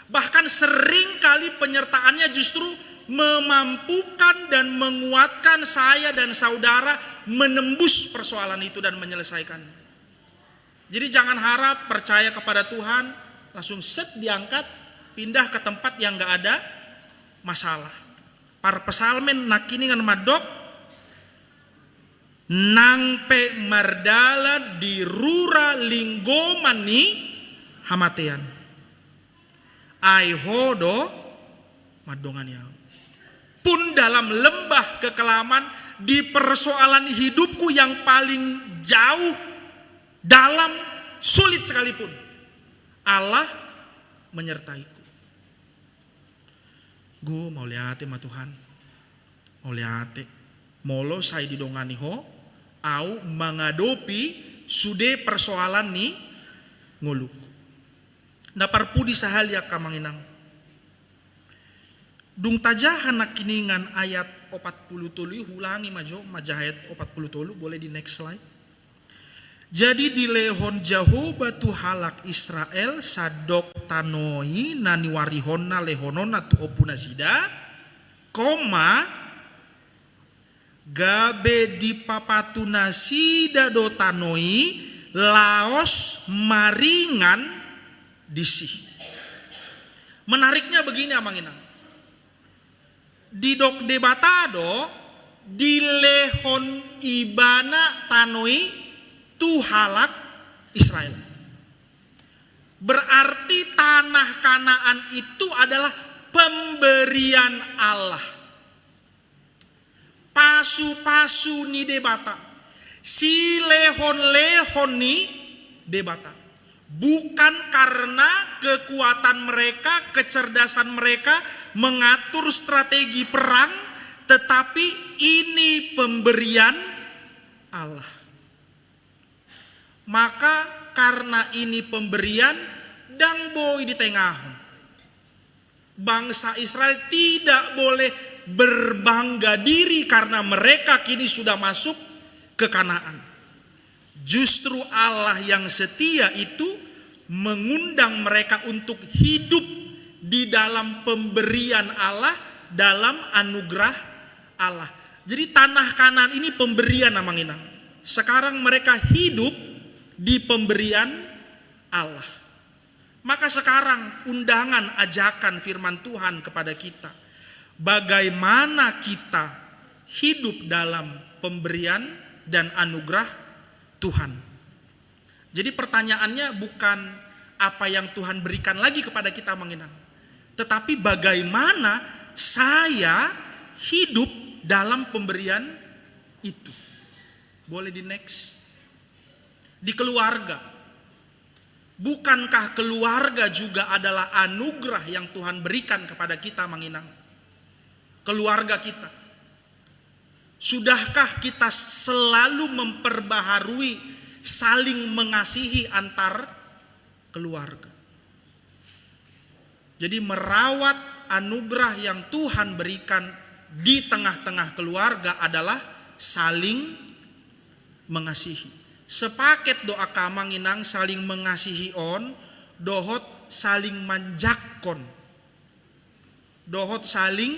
Bahkan sering kali penyertaannya justru memampukan dan menguatkan saya dan saudara menembus persoalan itu dan menyelesaikannya. Jadi jangan harap percaya kepada Tuhan langsung set diangkat pindah ke tempat yang gak ada masalah. Para pesalmen nakiningan madok nang pe mardala di rura linggomani hamatean ai hodo madongan ya pun dalam lembah kekelaman di persoalan hidupku yang paling jauh dalam sulit sekalipun Allah menyertaiku. Gue mau lihat ma Tuhan, mau lihat molo saya didongani ho au mengadopi sude persoalan ni nguluk. Na parpudi sahal ya kamanginang. Dung tajahan nakiningan ayat 40 tolu hulangi majo majahayat 40 tolu boleh di next slide. Jadi di lehon Jehovah Tuhalak Israel sadok tanoi nani warihonna lehonona tu opuna sida koma gabe di papatuna sida do tanoi laos maringan disi. Menariknya begini Amanginang. Di dok debatado di lehon ibana tanoi Tuhalak Israel. Berarti tanah Kanaan itu adalah pemberian Allah. Pasu-pasu ni debata. Si lehon-lehon ni debata. Bukan karena kekuatan mereka, kecerdasan mereka mengatur strategi perang, tetapi ini pemberian Allah. Maka karena ini pemberian dan boy di tengah bangsa Israel tidak boleh berbangga diri karena mereka kini sudah masuk ke Kanaan. Justru Allah yang setia itu mengundang mereka untuk hidup di dalam pemberian Allah, dalam anugerah Allah. Jadi tanah Kanaan ini pemberian Amanginang. Sekarang mereka hidup di pemberian Allah. Maka sekarang undangan ajakan firman Tuhan kepada kita. Bagaimana kita hidup dalam pemberian dan anugerah Tuhan. Jadi pertanyaannya bukan apa yang Tuhan berikan lagi kepada kita menginang. Tetapi bagaimana saya hidup dalam pemberian itu. Boleh di next. Di keluarga. Bukankah keluarga juga adalah anugerah yang Tuhan berikan kepada kita menginang? Keluarga kita. Sudahkah kita selalu memperbaharui saling mengasihi antar keluarga? Jadi merawat anugerah yang Tuhan berikan di tengah-tengah keluarga adalah saling mengasihi. Sepaket doa kamanginang saling mengasihi on, dohot saling manjakon, dohot saling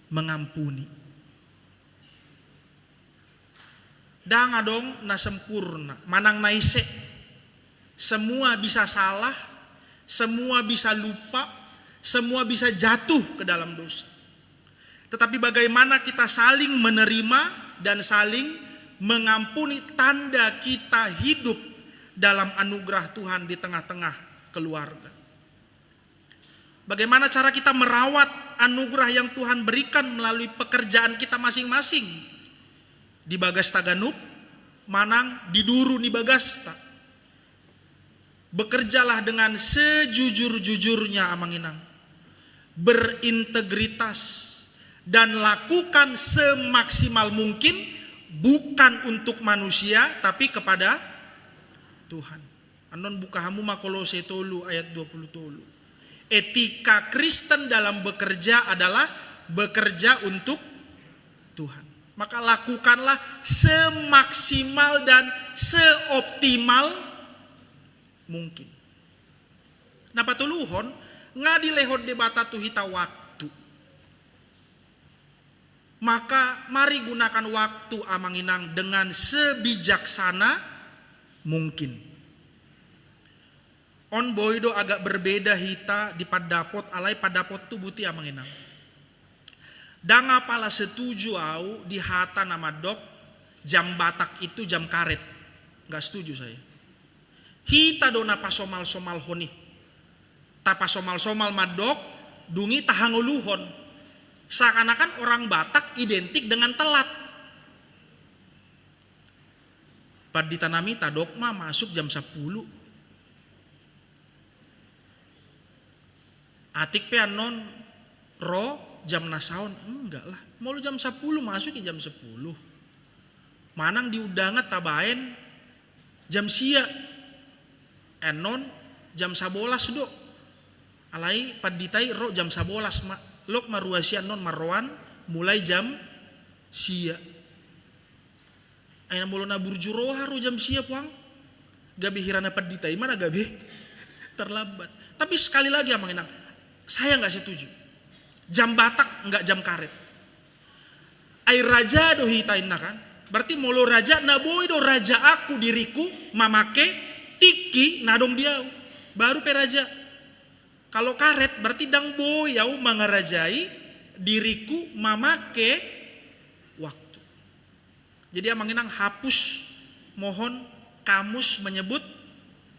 mengampuni. Danga dong na sempurna, manang naise. Semua bisa salah, semua bisa lupa, semua bisa jatuh ke dalam dosa. Tetapi bagaimana kita saling menerima dan saling mengampuni, tanda kita hidup dalam anugerah Tuhan di tengah-tengah keluarga. Bagaimana cara kita merawat anugerah yang Tuhan berikan melalui pekerjaan kita masing-masing. Di Bagasta Ganup, manang di Duru ni Bagasta. Bekerjalah dengan sejujur-jujurnya amanginang. Berintegritas dan lakukan semaksimal mungkin bukan untuk manusia tapi kepada Tuhan. Anon bukahamu Kolose 3 ayat 20. Etika Kristen dalam bekerja adalah bekerja untuk Tuhan. Maka lakukanlah semaksimal dan seoptimal mungkin. Nah patuluhon ngadi lehod debata tu hita waktu. Maka mari gunakan waktu amanginang dengan sebijaksana mungkin. On boydo agak berbeda hita di padapot alai padapot tu buti amanginang. Danga pala setuju au di hata nama dok jam Batak itu jam karet. Gak setuju saya. Hita dona pasomal-somal honi. Ta pasomal-somal madok dungi tahanguluhon. Seakan-akan orang Batak identik dengan telat. Pad ditanami tadokma masuk jam 10. Atik pe anon ro jam nasaon. Enggak lah. Mau lu jam 10 masuk di jam 10. Manang diudangat tabaen jam sia. Enon jam 11 do. Alai pad ditai ro jam 11 mak. Lok maruasian non marwan mulai jam sia. Aina mulona burjuro haru jam sia puang. Gabi hirana paditai mana gabi terlambat. Tapi sekali lagi amanginang, saya nggak setuju. Jam Batak nggak jam karet. Air raja do hitain kan. Berarti molo raja naboy do raja aku diriku mamake tiki nadong dia baru pe raja. Kalau karet berarti dang boyau mangarajai diriku mamake waktu. Jadi amanginang hapus mohon kamus menyebut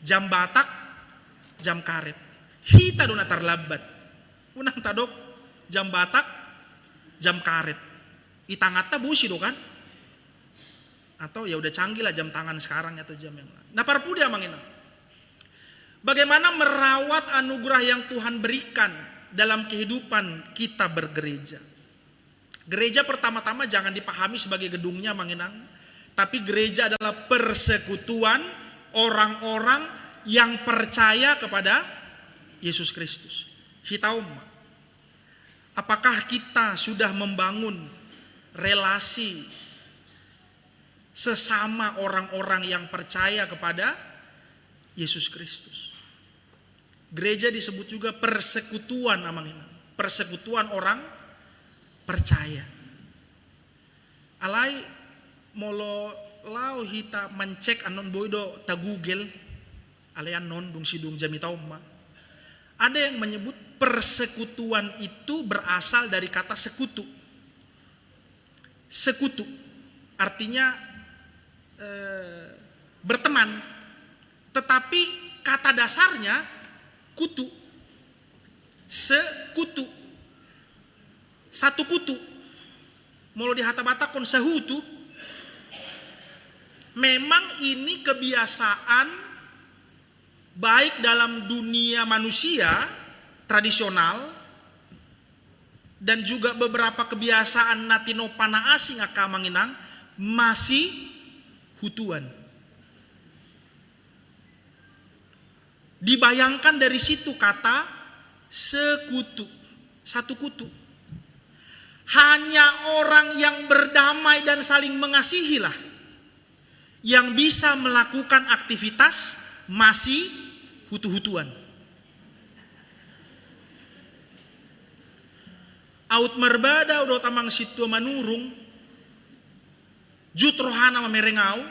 jam Batak, jam karet. Hita dona terlambat. Unang tadok jam Batak, jam karet. Itangata busi do kan? Atau ya udah canggih lah jam tangan sekarang atau jam yang lain. Nah parpudi amanginang. Bagaimana merawat anugerah yang Tuhan berikan dalam kehidupan kita bergereja. Gereja pertama-tama jangan dipahami sebagai gedungnya manginang. Tapi gereja adalah persekutuan orang-orang yang percaya kepada Yesus Kristus. Hitaum. Apakah kita sudah membangun relasi sesama orang-orang yang percaya kepada Yesus Kristus? Gereja disebut juga persekutuan amangina. Persekutuan orang percaya. Alai molo lau hita mencek anon boydo ta Google alai anon dung sidung jami tauma. Ada yang menyebut persekutuan itu berasal dari kata sekutu. Sekutu artinya berteman. Tetapi kata dasarnya kutu. Sekutu. Satu kutu. Mulu dihata-batakon sehutu. Memang ini kebiasaan baik dalam dunia manusia tradisional dan juga beberapa kebiasaan natino pana asing akamanginang masih hutuan. Dibayangkan dari situ kata sekutu, satu kutu. Hanya orang yang berdamai dan saling mengasihilah yang bisa melakukan aktivitas masih hutu-hutuan. Aut merbada udah tamang situ manurung jut rohana mamerengau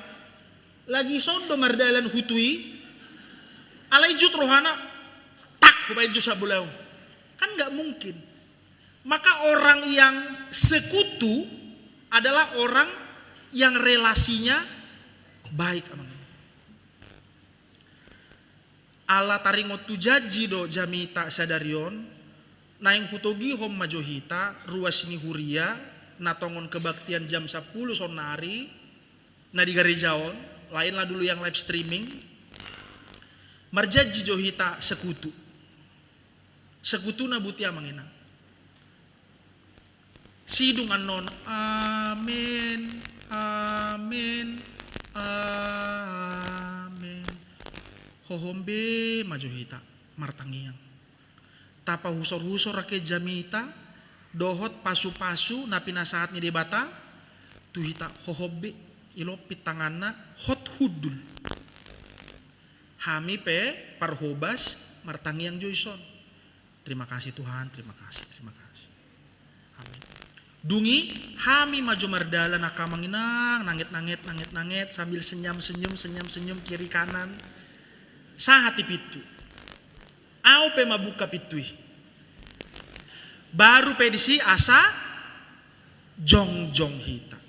lagi sondo mardalan hutui alai jut rohana tak kubai jut sabulau kan nggak mungkin. Maka orang yang sekutu adalah orang yang relasinya baik. Allah taringotu jaji do jamita sadarion naing hutogi hom majohita ruas ni huria natongon kebaktian jam 10 sonari na di garejaon lainlah dulu yang live streaming marjaji johita sekutu na butia mangina sidung anon amin amin amin hohombe majohita martangiang tapa husor-husor rake jamita dohot pasu-pasu na pinasaatnya di bata tuhita hohobbe ilopit tanganna hot hudul hami pe parhobas martangiang joyson. Terima kasih Tuhan, terima kasih amin. Dungi hami maju mardala nakamanginang nangit sambil senyum kiri kanan sahati pitu au pe mabuka pitui baru pe disi asa jong hita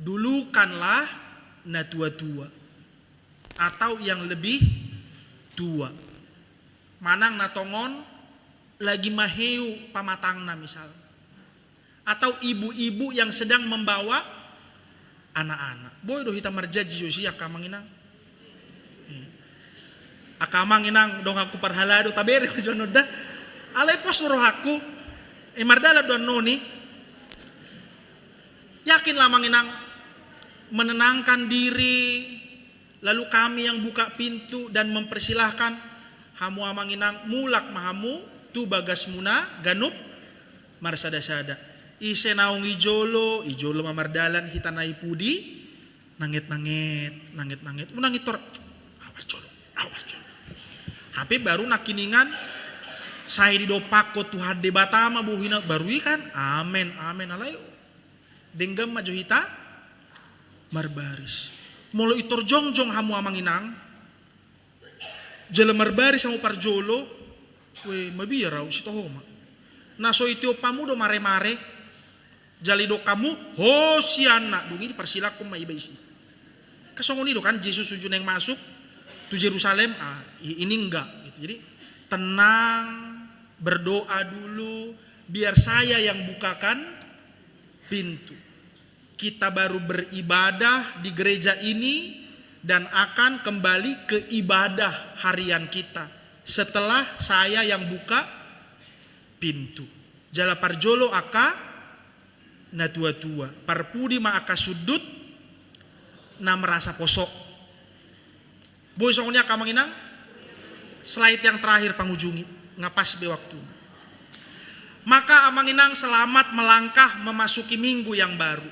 dulukanlah na tua-tua atau yang lebih tua manang natongon lagi maheu pamatangna misal atau ibu-ibu yang sedang membawa anak-anak boy do hita marjaji yosi akamanginang akamanginang dong aku parhalado tabere jonoda alay pos roh aku mardala don noni yakin lamanginang menenangkan diri lalu kami yang buka pintu dan mempersilahkan hamu amanginang mulak mahamu tu bagas muna ganup marsada-sada ise naung ijolo mamardalan hitanai pudi nangit unangitor awar jolo tapi baru nakiningan saya di dopako Tuhan de batama buhina baru ikan amen alayo denggam majohita marbaris molo itor jongjong hamu amanginang jele marbaris hamu parjolo we mabirau sitohoma naso itio pamudo mare jali do kamu hosiana dungi persilakum ma ibaisi kasongoni do kan Yesus sujud yang masuk tu Yerusalem ini enggak gitu. Jadi tenang berdoa dulu biar saya yang bukakan pintu. Kita baru beribadah di gereja ini dan akan kembali ke ibadah harian kita setelah saya yang buka pintu. Jala parjolo aka na tua-tua parpudi ma aka sudut na merasa posok. Boy songnya kamanginang slide yang terakhir pangujungi ngapas be waktu. Maka amanginang selamat melangkah memasuki minggu yang baru.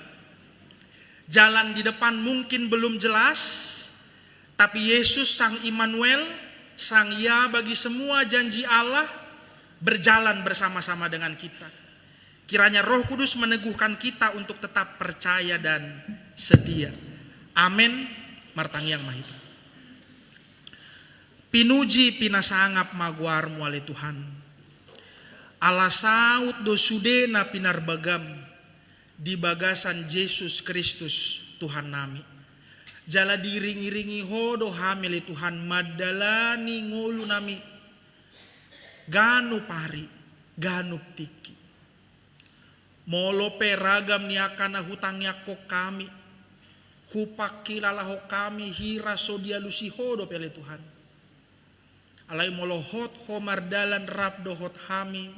Jalan di depan mungkin belum jelas, tapi Yesus Sang Immanuel, Sang Ya bagi semua janji Allah berjalan bersama-sama dengan kita. Kiranya Roh Kudus meneguhkan kita untuk tetap percaya dan setia. Amin. Martangiang mahita. Pinuji pinasangap maguar muali Tuhan. Allah saut dosude na pinarbagam di bagasan Yesus Kristus Tuhan nami. Jala diringi-ringi hodo hamil Tuhan madalani ngulu nami ganu pari ganu tiki. Molo peragam niakana hutang yako kami hupakilalaho kami hira sodia lusi hodo pele Tuhan. Alai molo hot ho mardalan rap dohot hami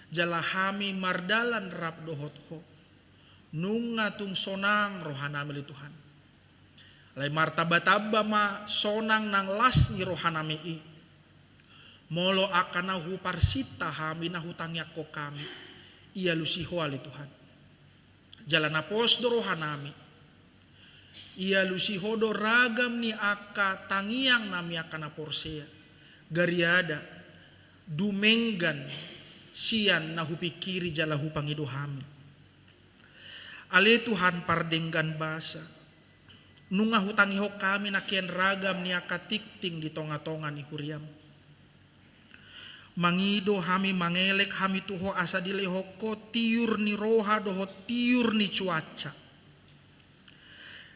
jala hami mardalan rap dohot ho nunga tung sonang rohanami Tuhan. Alai martabataba ma sonang nang las ni rohanami i molo akana huparsita hami na hutang yako kami ia lusi ho ali Tuhan. Jala napos do rohanami ia lusi hodo ragam ni aka tangiang nami akana porsea gariada dumenggan sian nahu pikiri jala hupangido hami. Ale Tuhan pardenggan basa nunga hutangi ho kami nakian ragam ni aka tikting di tonga-tonga ni huriam. Mangido hami mangelek hami tuho asa dilehoko tiur ni roha doho tiur ni cuaca.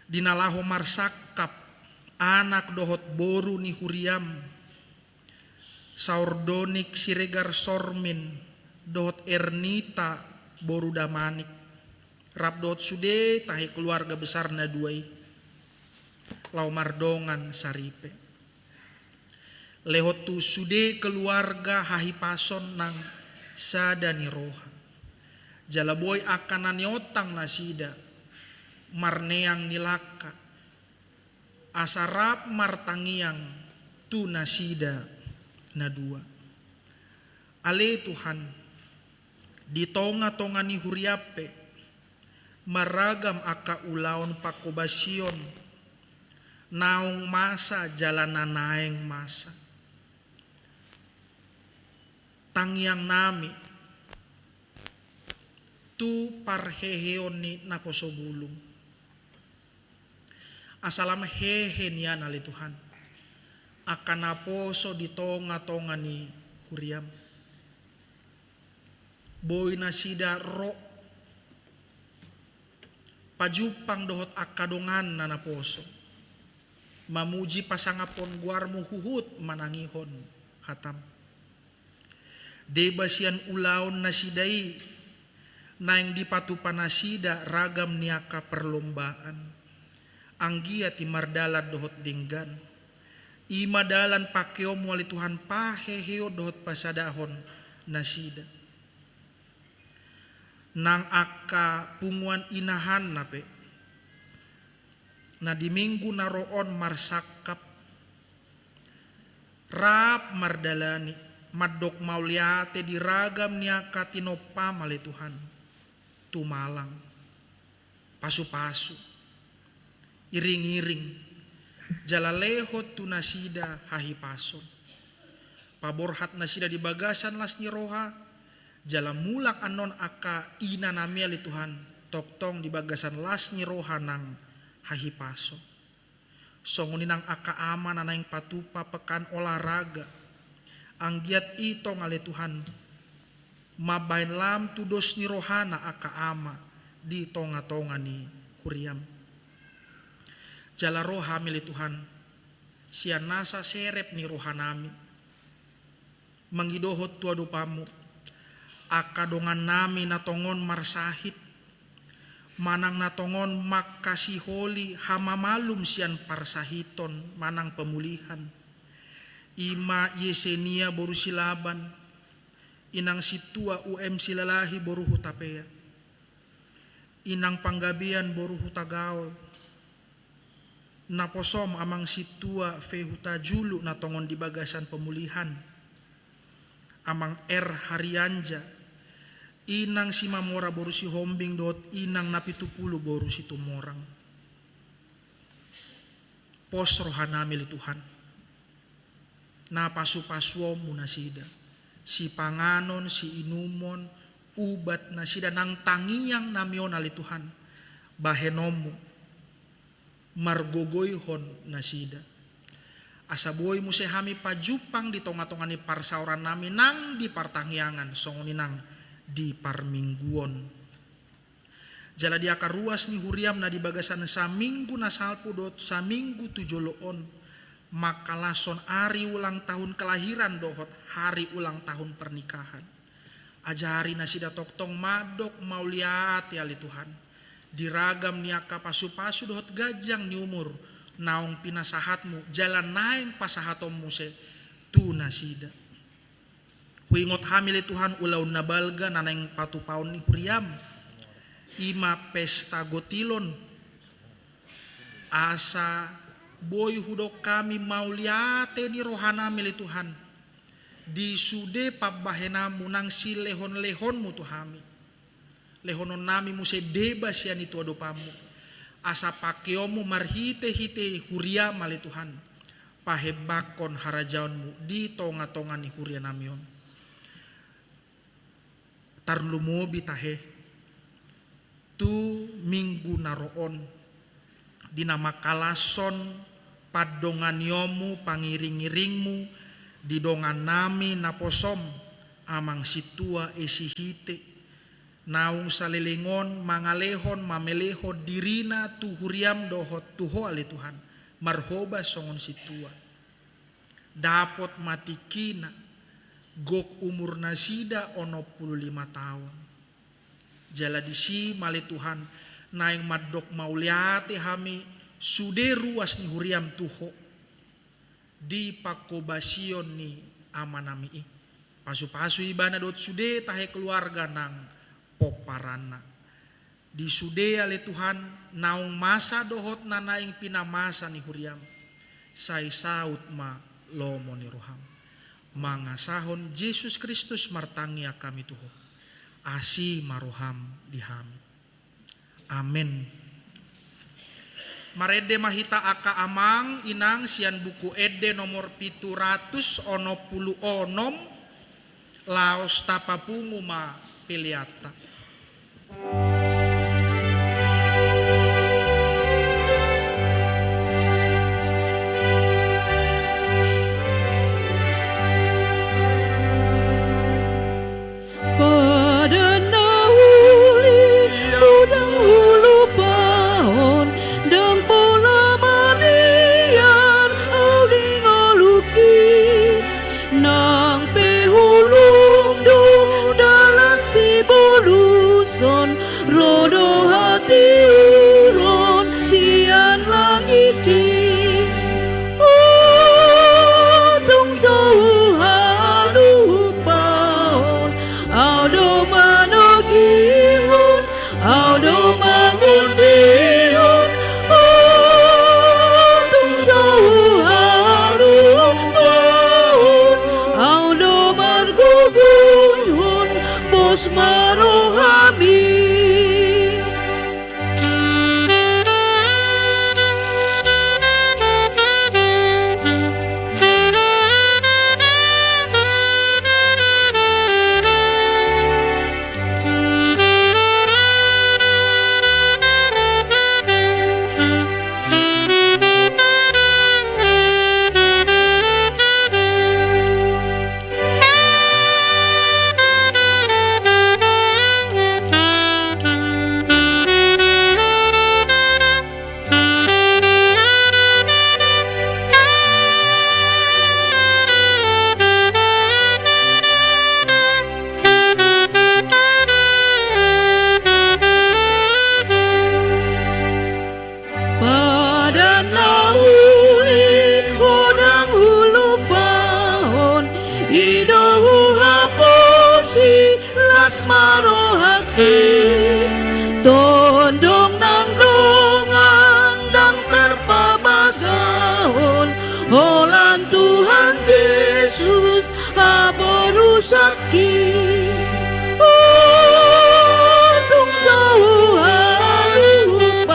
Dinalaho marsakap anak dohot boru ni huriam saurdonik siregar sormin dohot ernita boru damanik rap dohot sude tahi keluarga besar na duai lau mardongan saripe lehot tu sude keluarga hahi pason nang sadani roha jalaboy akan naniotang nasida marneang nilaka asarap martangiang tu nasida na dua. Ale Tuhan di tonga-tonga ni huriape maragam aka ulaon pakobasion naong masa jalanan naeng masa tangiang nami tu parheheon ni naposobulung asalam hehe nian ali Tuhan akan naposo di tonga-tonga ni huriam boy nasida ro pajupang dohot akadongan na naposo mamuji pasangapon guarmu huhut manangihon hatam debasian ulaon nasidai naing dipatupan nasida ragam niaka perlombaan anggia ti mardalan dohot dinggan imadalan pakeo muali Tuhan paheheo dohot pasadahon nasida nang aka punguan inahan nape na di minggu naroon marsakap rap mardalani madok mauliate di ragam niaka tinopa mali Tuhan tumalang pasu-pasu iring-iring jalalehot tu nasida hahi pason paborhat nasida di bagasan las ni roha jala mulak anon aka ina nami ali Tuhan toktong di bagasan las ni roha nang hahi pason songuninang aka ama nanaing patupa pekan olahraga anggiat itong ali Tuhan mabain lam tudos ni rohana aka ama di tonga-tonga ni huriam jala roha mili Tuhan sian nasa serep ni rohanami mangidohot tua dupamu akadongan nami natongon marsahit manang natongon makasiholi hamamalum sian parsahiton manang pemulihan ima Yesenia boru silaban inang situa silalahi boru hutapea inang panggabian boru hutagaol naposom amang situa fehuta julu natongon di bagasan pemulihan amang harianja inang si mamora boru si hombing dot inang napitupulu boru si tumorang pos rohanami li Tuhan na pasu-pasuom munasida si panganon si inumon ubat nasida nang tangiang namion ali Tuhan bahenomu margogoyhon nasida asaboy mo hami pajupang di tonga-tonga ni parsauran nami nang di partangiangan songoninang di parmingguon Jala dia karuas ni huriam na di bagasan saminggu na salpu dot saminggu tujoloon makalason hari ulang tahun kelahiran dohot hari ulang tahun pernikahan. Ajari na sida toktong madok mauliat ya li Tuhan. Diragam niaka pasu-pasu dohot gajang ni umur naong pinasahatmu jalan naeng pasahatommu se tu nasida. Huingot hamil Tuhan ulau nabalga naneng patu paun ni huriam. Ima pesta gotilon asa boy hudok kami mauliate ni rohana mili Tuhan di sude pabahena munang si lehon-lehonmu Tuhami lehonon nami muse bebas ya ni tua dopamu asa pakiomu marhite-hite huria mali Tuhan pahebakon harajaonmu di tonga-tonga ni huria namion tarlumobi tahe tu minggu naroon dinama kalason padongan yomu pangiring-iringmu di dongan nami naposom amang situa esihite naung salilingon mangalehon mameleho dirina tu huriam dohot tuho ali Tuhan marhoba songon situa dapot matikina gok umur nasida ono 15 tahun jala disi mali Tuhan naing madok mauliate hami sude ruas ni huriam tuho di pakobasion ni amanami pasu-pasu ibana dot sude tahe keluarga nang poparana di sude ale Tuhan naung masa dohot na naing pinamasa ni huriam sai saut ma lomo ni roham mangasahon Yesus Kristus martangia kami tuho asi maroham dihami. Amin. Marede mahita aka amang inang sian buku ede nomor 700 ono pulu onom laos tapapungu ma piliata. Tondong nang dongan dang terpabasahon Holan Tuhan Yesus haboru sakit Untung jauh harupaon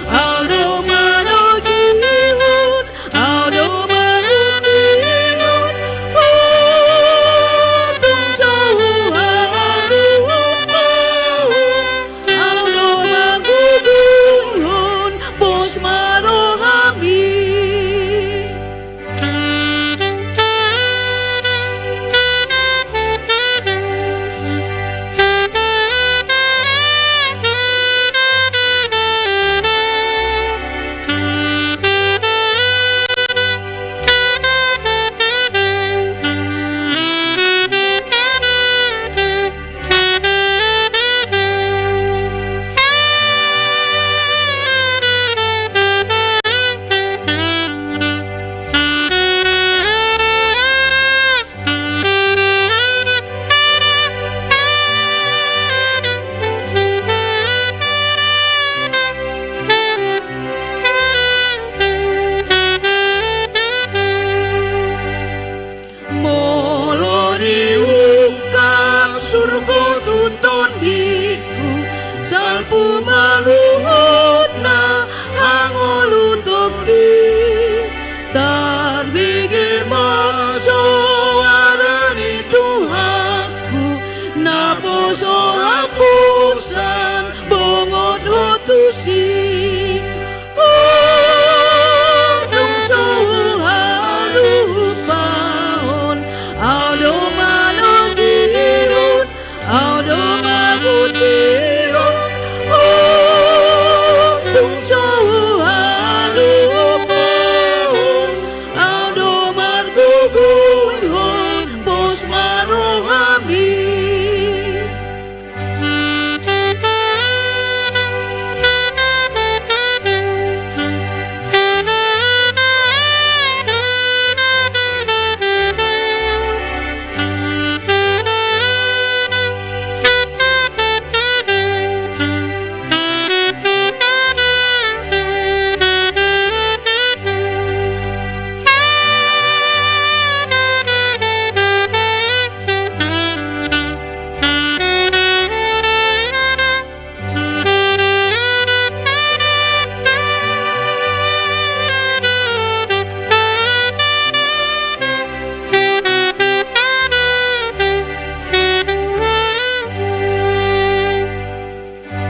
Aldo manogihun Aldo manogihun Untung jauh harupaon Aldo manogihun Bos marohami pumaluhod na hangolu toki tarbigi masoaran itu aku naposo hapusan bongot hotusi tung sohalupaon audo manogirun audo magutiron tung sohalupaon audo marguguyhon pos marohami.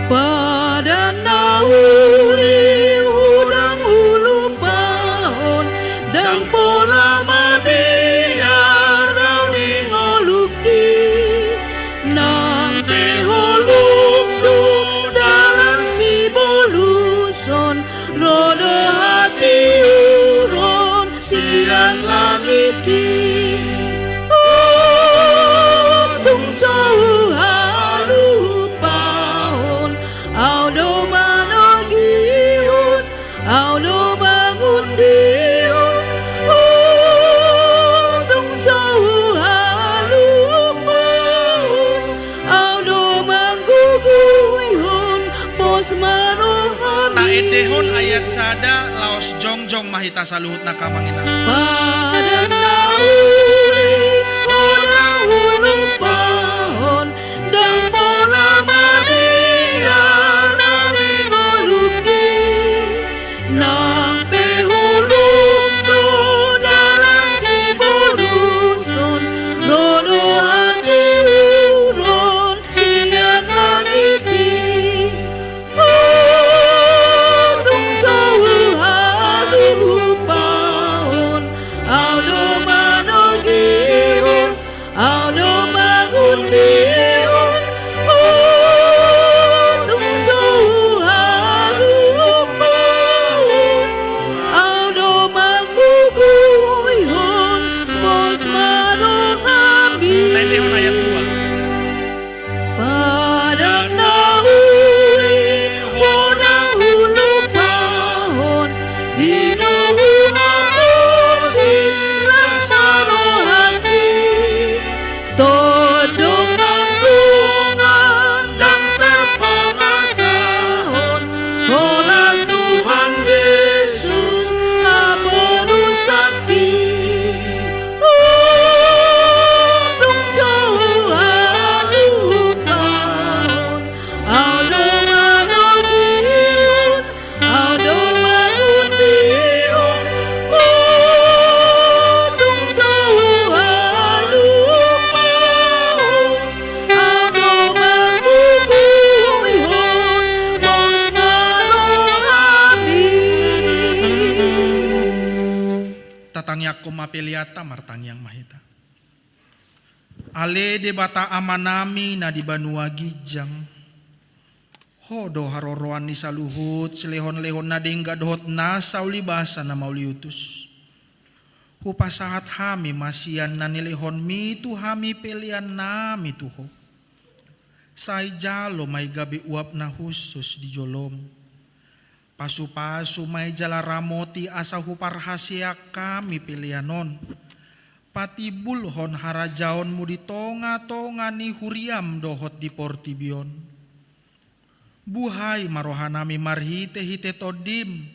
Pada nauri udang hulu paon dan pola mabiar rawi ngoluki nang teholung do dalam si boluson rodo hati uron siang langiti tung sohalupaon audo manogihon audo bangundion tung sohalupaon audo mangguguyhon pos marohami Taedehon ayat sada laos jongjong mahita saluhut na kamangina. pada nauri orang hulung pahon dan pola mabiar nawi ngoluki nang pehulung do dalam si boluson rodo hati uron siang langiti tung sohalupaon audo manogihon audo magundion tung sohalupaon audo maguguyhon pos marohami. Taedehon ayat 2. Pada nauri udang hulu pahon hidup hapusi lasaro hati todong tanggungan dan terpengasahon Holang Tuhan Yesus aponu sakti tung sohalupaon audo manogihon audo magundion tung sohalupaon audo maguguyhon pos marohami. Tatangyak ko mapiliata martangyang mahita. Ale de bata amanami na di banua gijang. Hodo haroroan ni saluhut silehon-lehon na dengga dohot na saulibasa na mauliutus. Hupasahat hami masian na nilehon mi tu hami pelian nami tuho. Say jalo may gabi uap na husus di jolom. Pasu-pasu may jala ramoti asa huparhasya kami pilianon. Pati bulhon harajaon mu di tonga-tonga ni huriam dohot di portibion. Buhay marohanami marhite-hite todim.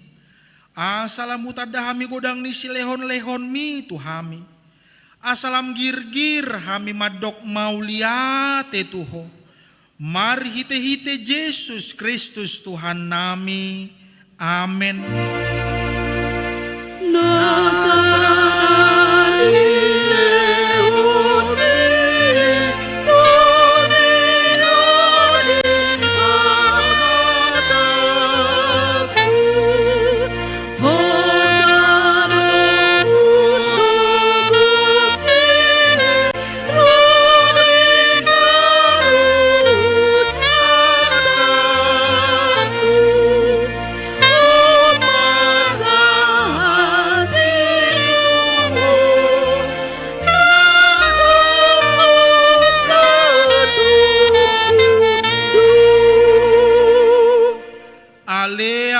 Asalam utadahami godang ni silehon-lehon mi tuhami. Asalam gir-gir hami madok mauliate tuho. Mari hite-hite Yesus Kristus Tuhan nami. Amin.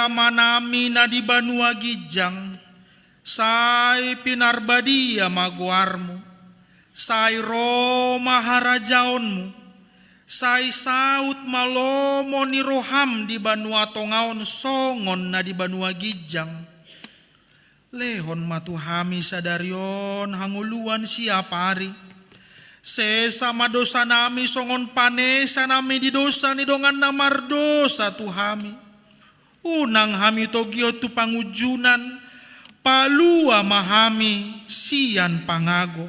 Manami na di banua gijang, say pinarbadia maguarmu, say Roma harajaonmu, say saut malomo ni roham di banua tongaon songon na di banua gijang. Lehon matuhami sadarion hanguluan siapari, sesama dosa nami songon panesa nami di dosa ni dongan namardosa tuhami. Unang hami togyo tu pangujunan, palua mahami sian pangago.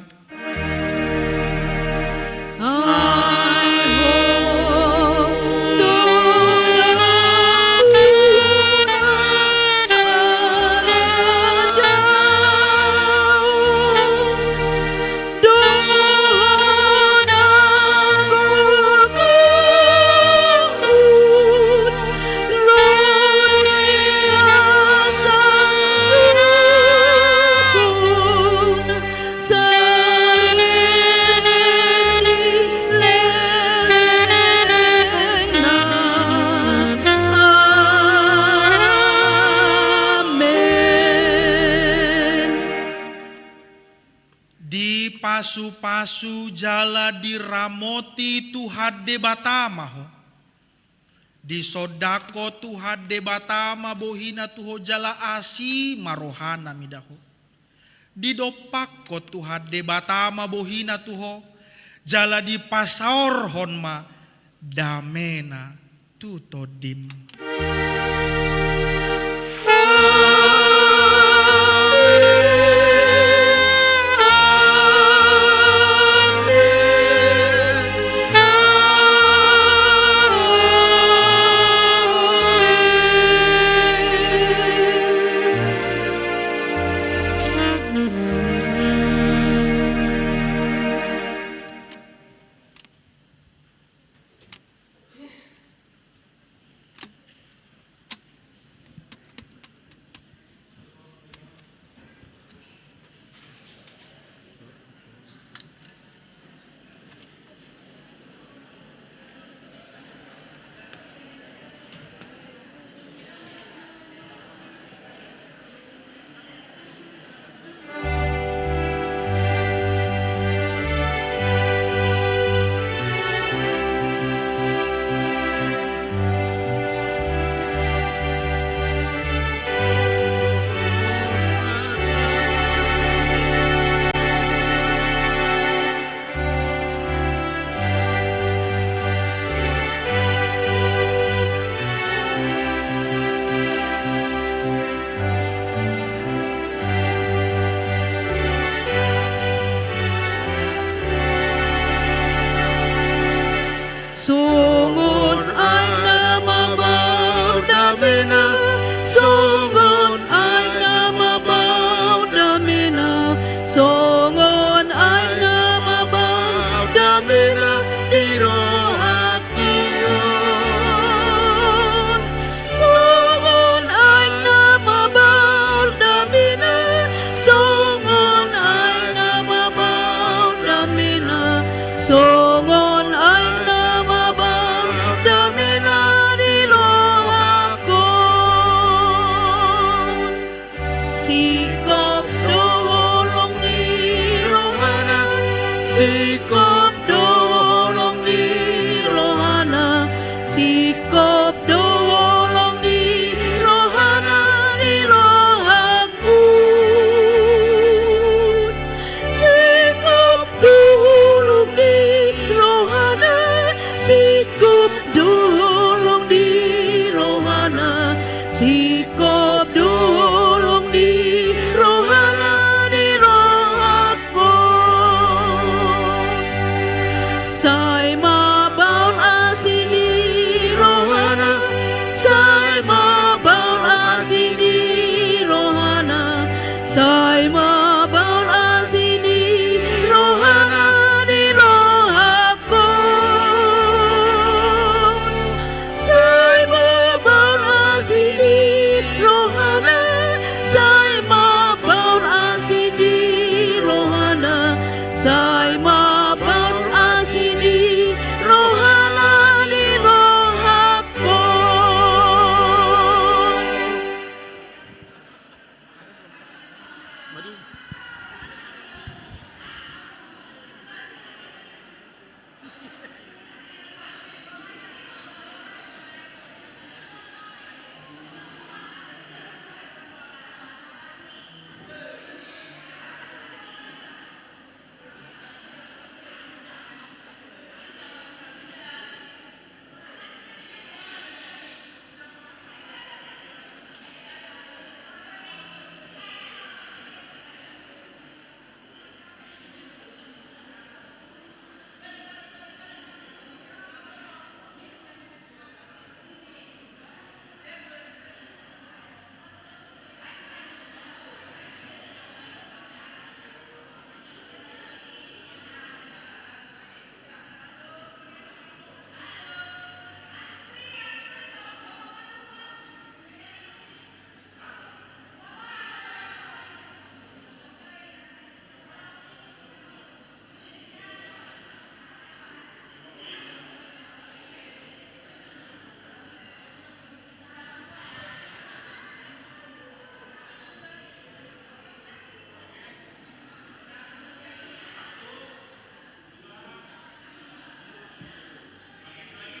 Pasu-pasu jala diramoti Tuhan de batamaho. Di sodako Tuhan de batama bohina tuho jala asi marohana midaho. Di dopako Tuhan de batama bohina tuho jala di pasaor honma damena tutodim. Sungun ay namabaw damina, sungun ay namabaw damina, sungun ay namabaw damina, biro akiyon. Sungun ay namabaw damina, sungun ay namabaw damina, sungun ay sikap dolong ni rohana, sikap dolong ni rohana, sikap dolong ni rohana di rohaku, sikap dolong ni rohana, sikap Sai